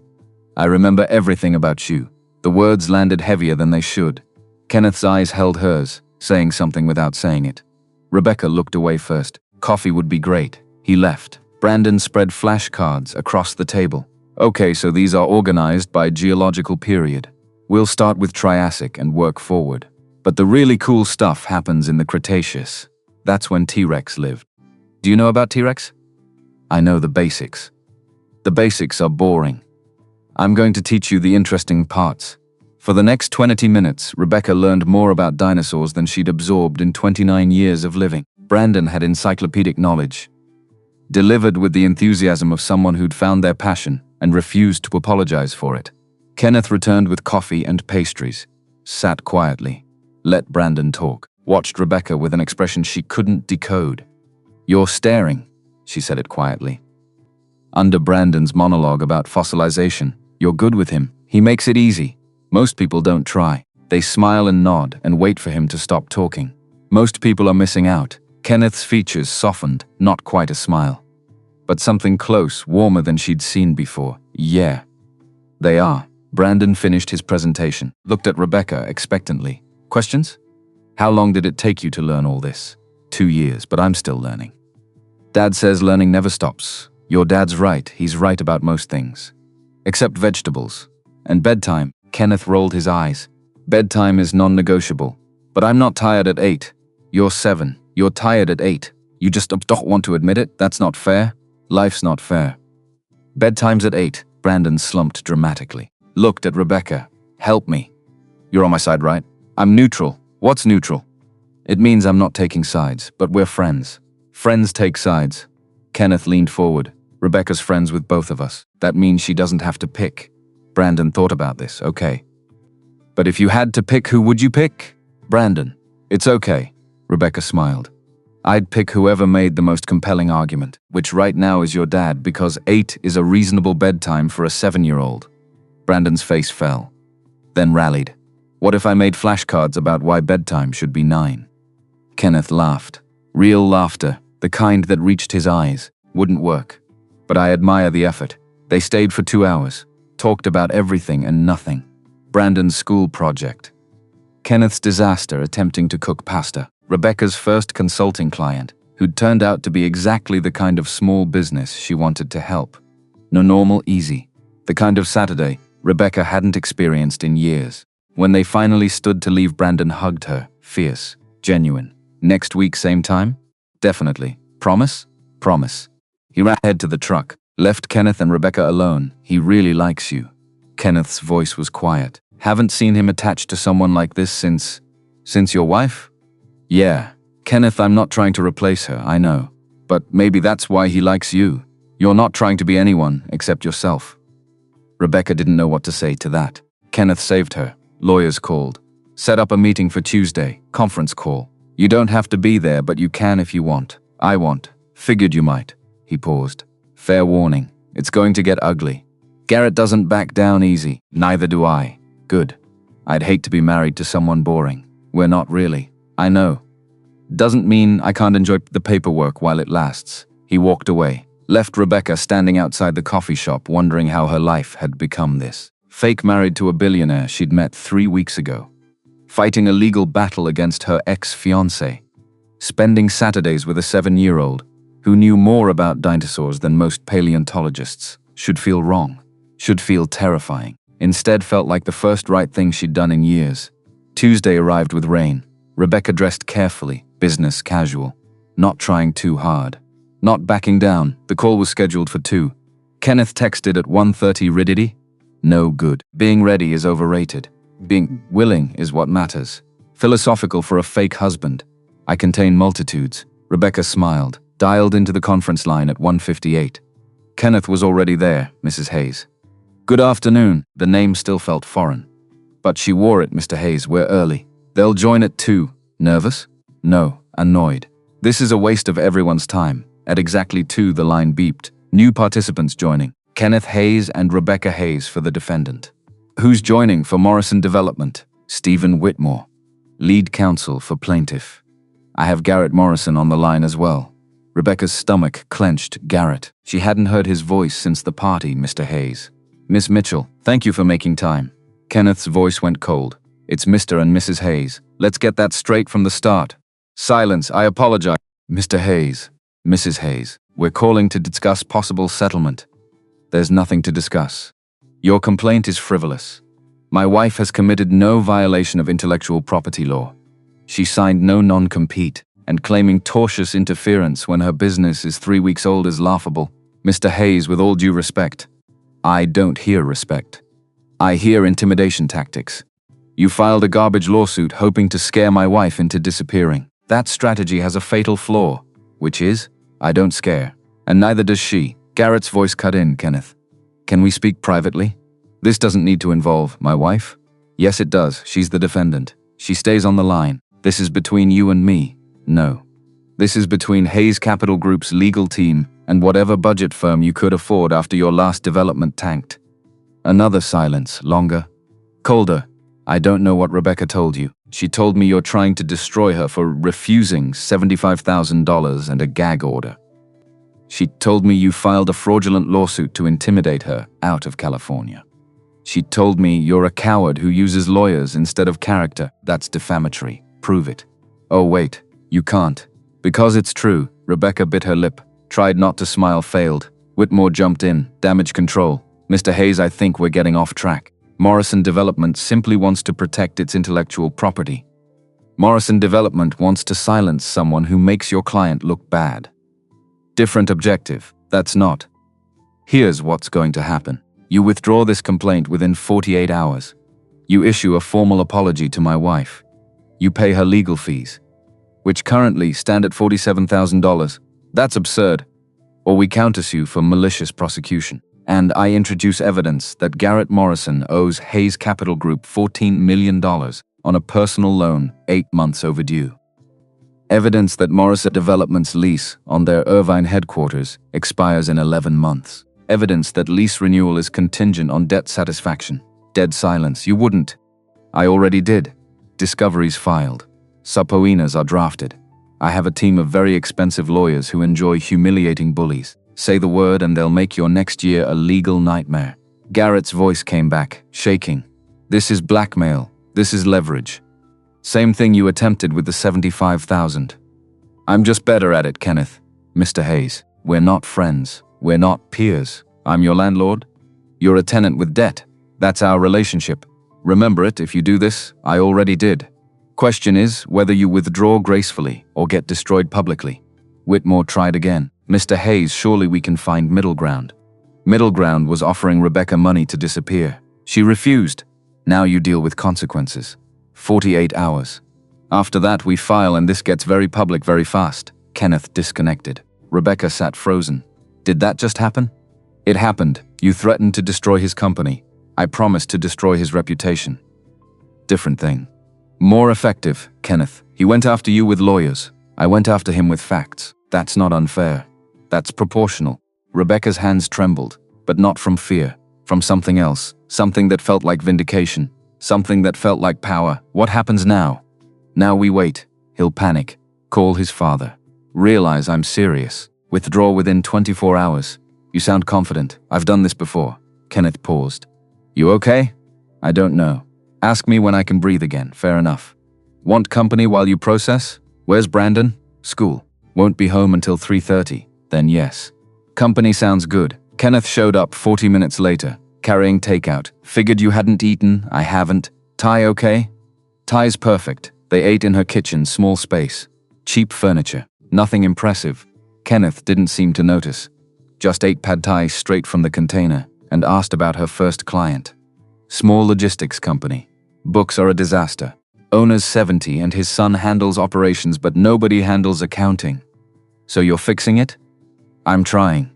"I remember everything about you." The words landed heavier than they should. Kenneth's eyes held hers, saying something without saying it. Rebecca looked away first. Coffee would be great. He left. Brandon spread flashcards across the table. "Okay, so these are organized by geological period. We'll start with Triassic and work forward. But the really cool stuff happens in the Cretaceous. That's when T-Rex lived." "Do you know about T-Rex?" "I know the basics." "The basics are boring. I'm going to teach you the interesting parts." For the next 20 minutes, Rebecca learned more about dinosaurs than she'd absorbed in 29 years of living. Brandon had encyclopedic knowledge, delivered with the enthusiasm of someone who'd found their passion and refused to apologize for it. Kenneth returned with coffee and pastries, sat quietly, let Brandon talk. watched Rebecca with an expression she couldn't decode. "You're staring," she said it quietly. Under Brandon's monologue about fossilization, "You're good with him. He makes it easy. Most people don't try. They smile and nod and wait for him to stop talking. Most people are missing out." Kenneth's features softened, not quite a smile, but something close, warmer than she'd seen before. "Yeah, they are." Brandon finished his presentation, looked at Rebecca expectantly. "Questions? How long did it take you to learn all this?" 2 years, but I'm still learning." "Dad says learning never stops." "Your dad's right. He's right about most things. Except vegetables. And bedtime." Kenneth rolled his eyes. "Bedtime is non-negotiable. But I'm not tired at 8. You're 7. You're tired at 8. You just don't want to admit it? That's not fair. Life's not fair." "Bedtime's at 8. Brandon slumped dramatically. Looked at Rebecca. "Help me. You're on my side, right?" "I'm neutral." "What's neutral?" "It means I'm not taking sides, but we're friends." "Friends take sides." Kenneth leaned forward. "Rebecca's friends with both of us. That means she doesn't have to pick." Brandon thought about this. "Okay. But if you had to pick, who would you pick?" "Brandon." "It's okay." Rebecca smiled. "I'd pick whoever made the most compelling argument, which right now is your dad, because 8 is a reasonable bedtime for a 7-year-old. Brandon's face fell, then rallied. "What if I made flashcards about why bedtime should be 9? Kenneth laughed. Real laughter, the kind that reached his eyes. "Wouldn't work. But I admire the effort." They stayed for 2 hours, talked about everything and nothing. Brandon's school project, Kenneth's disaster attempting to cook pasta, Rebecca's first consulting client, who'd turned out to be exactly the kind of small business she wanted to help. No normal, easy. The kind of Saturday Rebecca hadn't experienced in years. When they finally stood to leave, Brandon hugged her, fierce, genuine. "Next week, same time?" "Definitely. Promise?" "Promise." He ran ahead to the truck, left Kenneth and Rebecca alone. "He really likes you." Kenneth's voice was quiet. "Haven't seen him attached to someone like this since your wife?" "Yeah. Kenneth, I'm not trying to replace her, I know. But maybe that's why he likes you. You're not trying to be anyone except yourself." Rebecca didn't know what to say to that. Kenneth saved her. Lawyers called. "Set up a meeting for Tuesday. Conference call. You don't have to be there, but you can if you want. I want. Figured you might." He paused. "Fair warning. It's going to get ugly. Garrett doesn't back down easy. Neither do I." "Good. I'd hate to be married to someone boring." "We're not really." "I know. Doesn't mean I can't enjoy the paperwork while it lasts." He walked away, left Rebecca standing outside the coffee shop wondering how her life had become this. Fake married to a billionaire she'd met 3 weeks ago. Fighting a legal battle against her ex-fiancé. Spending Saturdays with a 7-year-old who knew more about dinosaurs than most paleontologists. Should feel wrong. Should feel terrifying. Instead felt like the first right thing she'd done in years. Tuesday arrived with rain. Rebecca dressed carefully, business casual. Not trying too hard. Not backing down. The call was scheduled for 2. Kenneth texted at 1:30. "Ready?" "No good. Being ready is overrated. Being willing is what matters." Philosophical for a fake husband. "I contain multitudes." Rebecca smiled, dialed into the conference line at 1:58. Kenneth was already there, Mrs. Hayes. "Good afternoon." The name still felt foreign. But she wore it, "Mr. Hayes, we're early." "They'll join at 2. Nervous?" "No, annoyed. This is a waste of everyone's time." At exactly 2, the line beeped. New participants joining. Kenneth Hayes and Rebecca Hayes for the defendant. "Who's joining for Morrison Development?" "Stephen Whitmore, lead counsel for plaintiff." "I have Garrett Morrison on the line as well." Rebecca's stomach clenched. Garrett. She hadn't heard his voice since the party, Mr. Hayes. "Miss Mitchell, thank you for making time." Kenneth's voice went cold. "It's Mr. and Mrs. Hayes. Let's get that straight from the start." "Silence, I apologize." "Mr. Hayes, Mrs. Hayes, we're calling to discuss possible settlement." "There's nothing to discuss. Your complaint is frivolous. My wife has committed no violation of intellectual property law. She signed no non-compete, and claiming tortious interference when her business is 3 weeks old is laughable." "Mr. Hayes, with all due respect." "I don't hear respect. I hear intimidation tactics. You filed a garbage lawsuit hoping to scare my wife into disappearing. That strategy has a fatal flaw, which is, I don't scare. And neither does she." Garrett's voice cut in. "Kenneth, can we speak privately? This doesn't need to involve my wife." "Yes, it does. She's the defendant. She stays on the line." This is between you and me. No. This is between Hayes Capital Group's legal team and whatever budget firm you could afford after your last development tanked. Another silence, longer, colder. I don't know what Rebecca told you. She told me you're trying to destroy her for refusing $75,000 and a gag order. She told me you filed a fraudulent lawsuit to intimidate her out of California. She told me you're a coward who uses lawyers instead of character. That's defamatory. Prove it. Oh wait, you can't. Because it's true. Rebecca bit her lip, tried not to smile, failed. Whitmore jumped in. Damage control. Mr. Hayes, I think we're getting off track. Morrison Development simply wants to protect its intellectual property. Morrison Development wants to silence someone who makes your client look bad. Different objective. That's not. Here's what's going to happen. You withdraw this complaint within 48 hours. You issue a formal apology to my wife. You pay her legal fees, which currently stand at $47,000. That's absurd. Or we countersue for malicious prosecution. And I introduce evidence that Garrett Morrison owes Hayes Capital Group $14 million on a personal loan 8 months overdue. Evidence that Morrison Development's lease on their Irvine headquarters expires in 11 months. Evidence that lease renewal is contingent on debt satisfaction. Dead silence. You wouldn't. I already did. Discoveries filed. Subpoenas are drafted. I have a team of very expensive lawyers who enjoy humiliating bullies. Say the word and they'll make your next year a legal nightmare. Garrett's voice came back, shaking. This is blackmail. This is leverage. Same thing you attempted with the $75,000. I'm just better at it, Kenneth. Mr. Hayes, we're not friends. We're not peers. I'm your landlord. You're a tenant with debt. That's our relationship. Remember it if you do this. I already did. Question is whether you withdraw gracefully or get destroyed publicly. Whitmore tried again. Mr. Hayes, surely we can find middle ground. Middle ground was offering Rebecca money to disappear. She refused. Now you deal with consequences. 48 hours. After that we file and this gets very public very fast. Kenneth disconnected. Rebecca sat frozen. Did that just happen? It happened. You threatened to destroy his company. I promised to destroy his reputation. Different thing. More effective, Kenneth. He went after you with lawyers. I went after him with facts. That's not unfair. That's proportional. Rebecca's hands trembled, but not from fear, from something else, something that felt like vindication, something that felt like power. What happens now? Now we wait. He'll panic. Call his father. Realize I'm serious. Withdraw within 24 hours. You sound confident. I've done this before. Kenneth paused. You okay? I don't know. Ask me when I can breathe again. Fair enough. Want company while you process? Where's Brandon? School. Won't be home until 3:30. Then yes. Company sounds good. Kenneth showed up 40 minutes later, carrying takeout. Figured you hadn't eaten. I haven't. Ty okay? Ty's perfect. They ate in her kitchen, small space. Cheap furniture. Nothing impressive. Kenneth didn't seem to notice. Just ate pad thai straight from the container and asked about her first client. Small logistics company. Books are a disaster. Owner's 70 and his son handles operations but nobody handles accounting. So you're fixing it? I'm trying.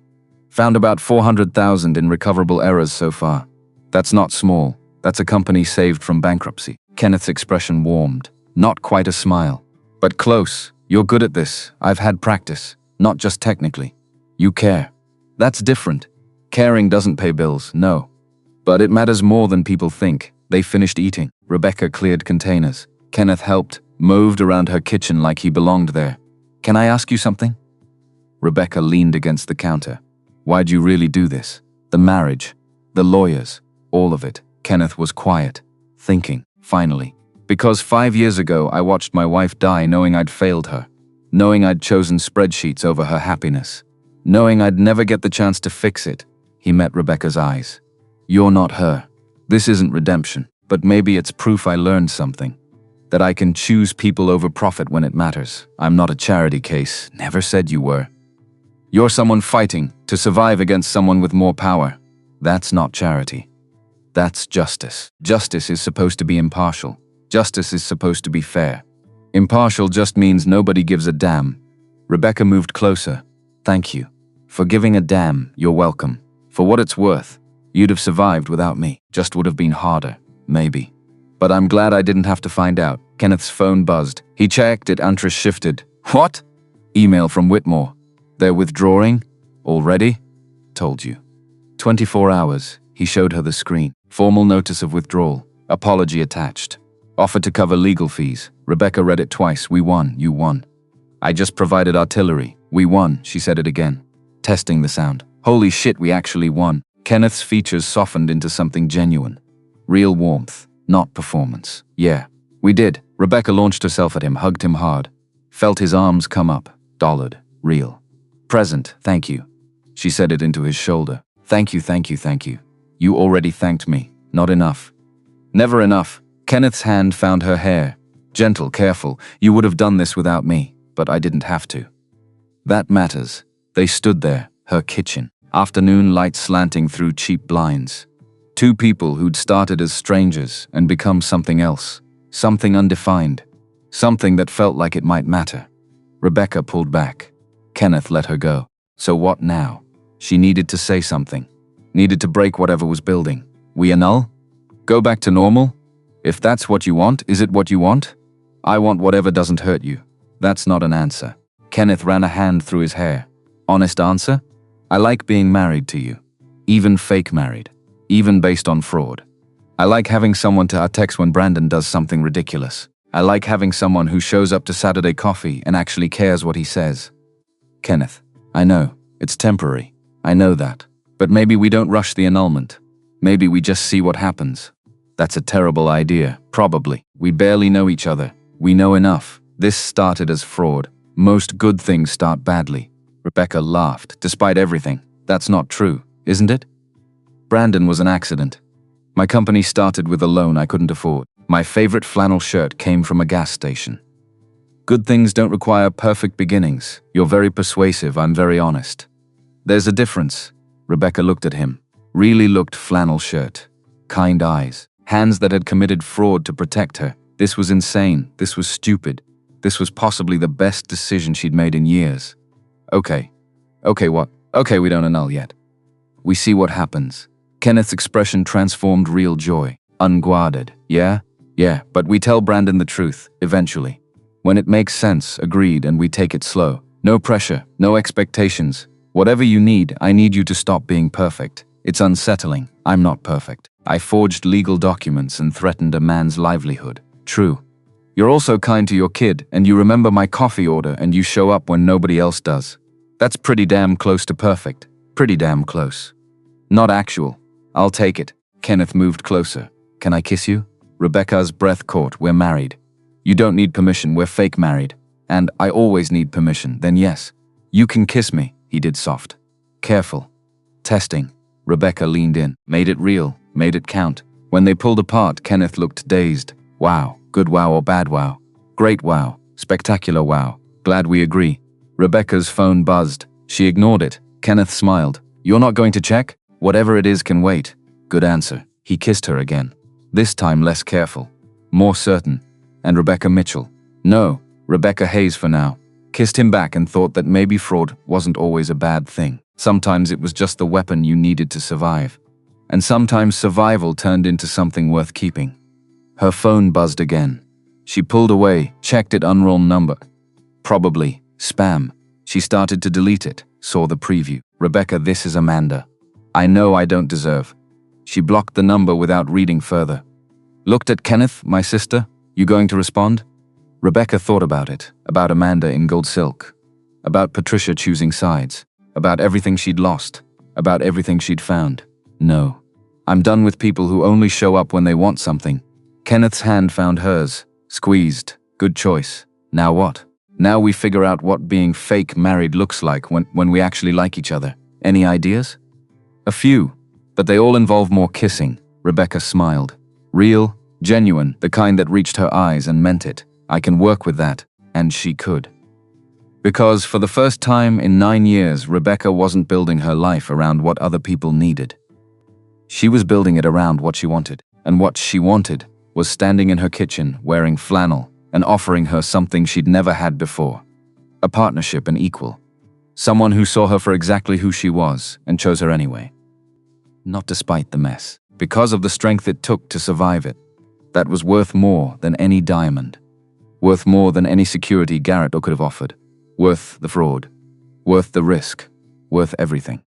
Found about 400,000 in recoverable errors so far. That's not small. That's a company saved from bankruptcy. Kenneth's expression warmed. Not quite a smile. But close. You're good at this. I've had practice. Not just technically. You care. That's different. Caring doesn't pay bills, no. But it matters more than people think. They finished eating. Rebecca cleared containers. Kenneth helped, moved around her kitchen like he belonged there. Can I ask you something? Rebecca leaned against the counter. Why'd you really do this? The marriage, the lawyers, all of it. Kenneth was quiet, thinking, finally. Because 5 years ago I watched my wife die knowing I'd failed her. Knowing I'd chosen spreadsheets over her happiness. Knowing I'd never get the chance to fix it. He met Rebecca's eyes. You're not her. This isn't redemption, but maybe it's proof I learned something. That I can choose people over profit when it matters. I'm not a charity case. Never said you were. You're someone fighting to survive against someone with more power. That's not charity. That's justice. Justice is supposed to be impartial. Justice is supposed to be fair. Impartial just means nobody gives a damn. Rebecca moved closer. Thank you. For giving a damn, you're welcome. For what it's worth, you'd have survived without me. Just would have been harder, maybe. But I'm glad I didn't have to find out. Kenneth's phone buzzed. He checked it. Antris shifted. What? Email from Whitmore. They're withdrawing? Already? Told you. 24 hours. He showed her the screen. Formal notice of withdrawal. Apology attached. Offer to cover legal fees. Rebecca read it twice. We won. You won. I just provided artillery. We won. She said it again. Testing the sound. Holy shit, we actually won. Kenneth's features softened into something genuine. Real warmth, not performance. Yeah, we did. Rebecca launched herself at him, hugged him hard. Felt his arms come up. Dollared. Real. Present. Thank you. She said it into his shoulder. Thank you, thank you, thank you. You already thanked me. Not enough. Never enough. Kenneth's hand found her hair. Gentle, careful. You would have done this without me, but I didn't have to. That matters. They stood there, her kitchen. Afternoon light slanting through cheap blinds. Two people who'd started as strangers and become something else. Something undefined. Something that felt like it might matter. Rebecca pulled back. Kenneth let her go. So what now? She needed to say something. Needed to break whatever was building. We annul? Go back to normal? If that's what you want, is it what you want? I want whatever doesn't hurt you. That's not an answer. Kenneth ran a hand through his hair. Honest answer? I like being married to you. Even fake married. Even based on fraud. I like having someone to text when Brandon does something ridiculous. I like having someone who shows up to Saturday coffee and actually cares what he says. Kenneth, I know, it's temporary. I know that. But maybe we don't rush the annulment. Maybe we just see what happens. That's a terrible idea, probably. We barely know each other. We know enough. This started as fraud. Most good things start badly. Rebecca laughed, despite everything. That's not true, isn't it? Brandon was an accident. My company started with a loan I couldn't afford. My favorite flannel shirt came from a gas station. Good things don't require perfect beginnings. You're very persuasive, I'm very honest. There's a difference. Rebecca looked at him. Really looked flannel shirt. Kind eyes. Hands that had committed fraud to protect her. This was insane. This was stupid. This was possibly the best decision she'd made in years. Okay. Okay, what? Okay, we don't annul yet. We see what happens. Kenneth's expression transformed real joy. Unguarded. Yeah? Yeah, but we tell Brandon the truth, eventually. When it makes sense, agreed, and we take it slow. No pressure, no expectations. Whatever you need, I need you to stop being perfect. It's unsettling. I'm not perfect. I forged legal documents and threatened a man's livelihood. True. You're also kind to your kid, and you remember my coffee order, and you show up when nobody else does. That's pretty damn close to perfect. Pretty damn close. Not actual. I'll take it. Kenneth moved closer. Can I kiss you? Rebecca's breath caught. We're married. You don't need permission. We're fake married. And I always need permission. Then yes. You can kiss me. He did soft. Careful. Testing. Rebecca leaned in. Made it real. Made it count. When they pulled apart, Kenneth looked dazed. Wow. Good wow or bad wow? Great wow. Spectacular wow. Glad we agree. Rebecca's phone buzzed. She ignored it. Kenneth smiled. You're not going to check? Whatever it is can wait. Good answer. He kissed her again. This time less careful. More certain. And Rebecca Mitchell. No. Rebecca Hayes for now. Kissed him back and thought that maybe fraud wasn't always a bad thing. Sometimes it was just the weapon you needed to survive. And sometimes survival turned into something worth keeping. Her phone buzzed again. She pulled away, checked it unrolled number. Probably spam. She started to delete it, saw the preview. Rebecca, this is Amanda. I know I don't deserve. She blocked the number without reading further. Looked at Kenneth, my sister. You going to respond? Rebecca thought about it, about Amanda in gold silk, about Patricia choosing sides, about everything she'd lost, about everything she'd found. No. I'm done with people who only show up when they want something. Kenneth's hand found hers, squeezed. Good choice. Now what? Now we figure out what being fake married looks like when we actually like each other. Any ideas? A few, but they all involve more kissing. Rebecca smiled. Real, genuine, the kind that reached her eyes and meant it. I can work with that, and she could. Because for the first time in 9 years, Rebecca wasn't building her life around what other people needed. She was building it around what she wanted, and what she wanted was standing in her kitchen wearing flannel and offering her something she'd never had before. A partnership, an equal. Someone who saw her for exactly who she was and chose her anyway. Not despite the mess, because of the strength it took to survive it. That was worth more than any diamond. Worth more than any security Garrett could have offered. Worth the fraud. Worth the risk. Worth everything.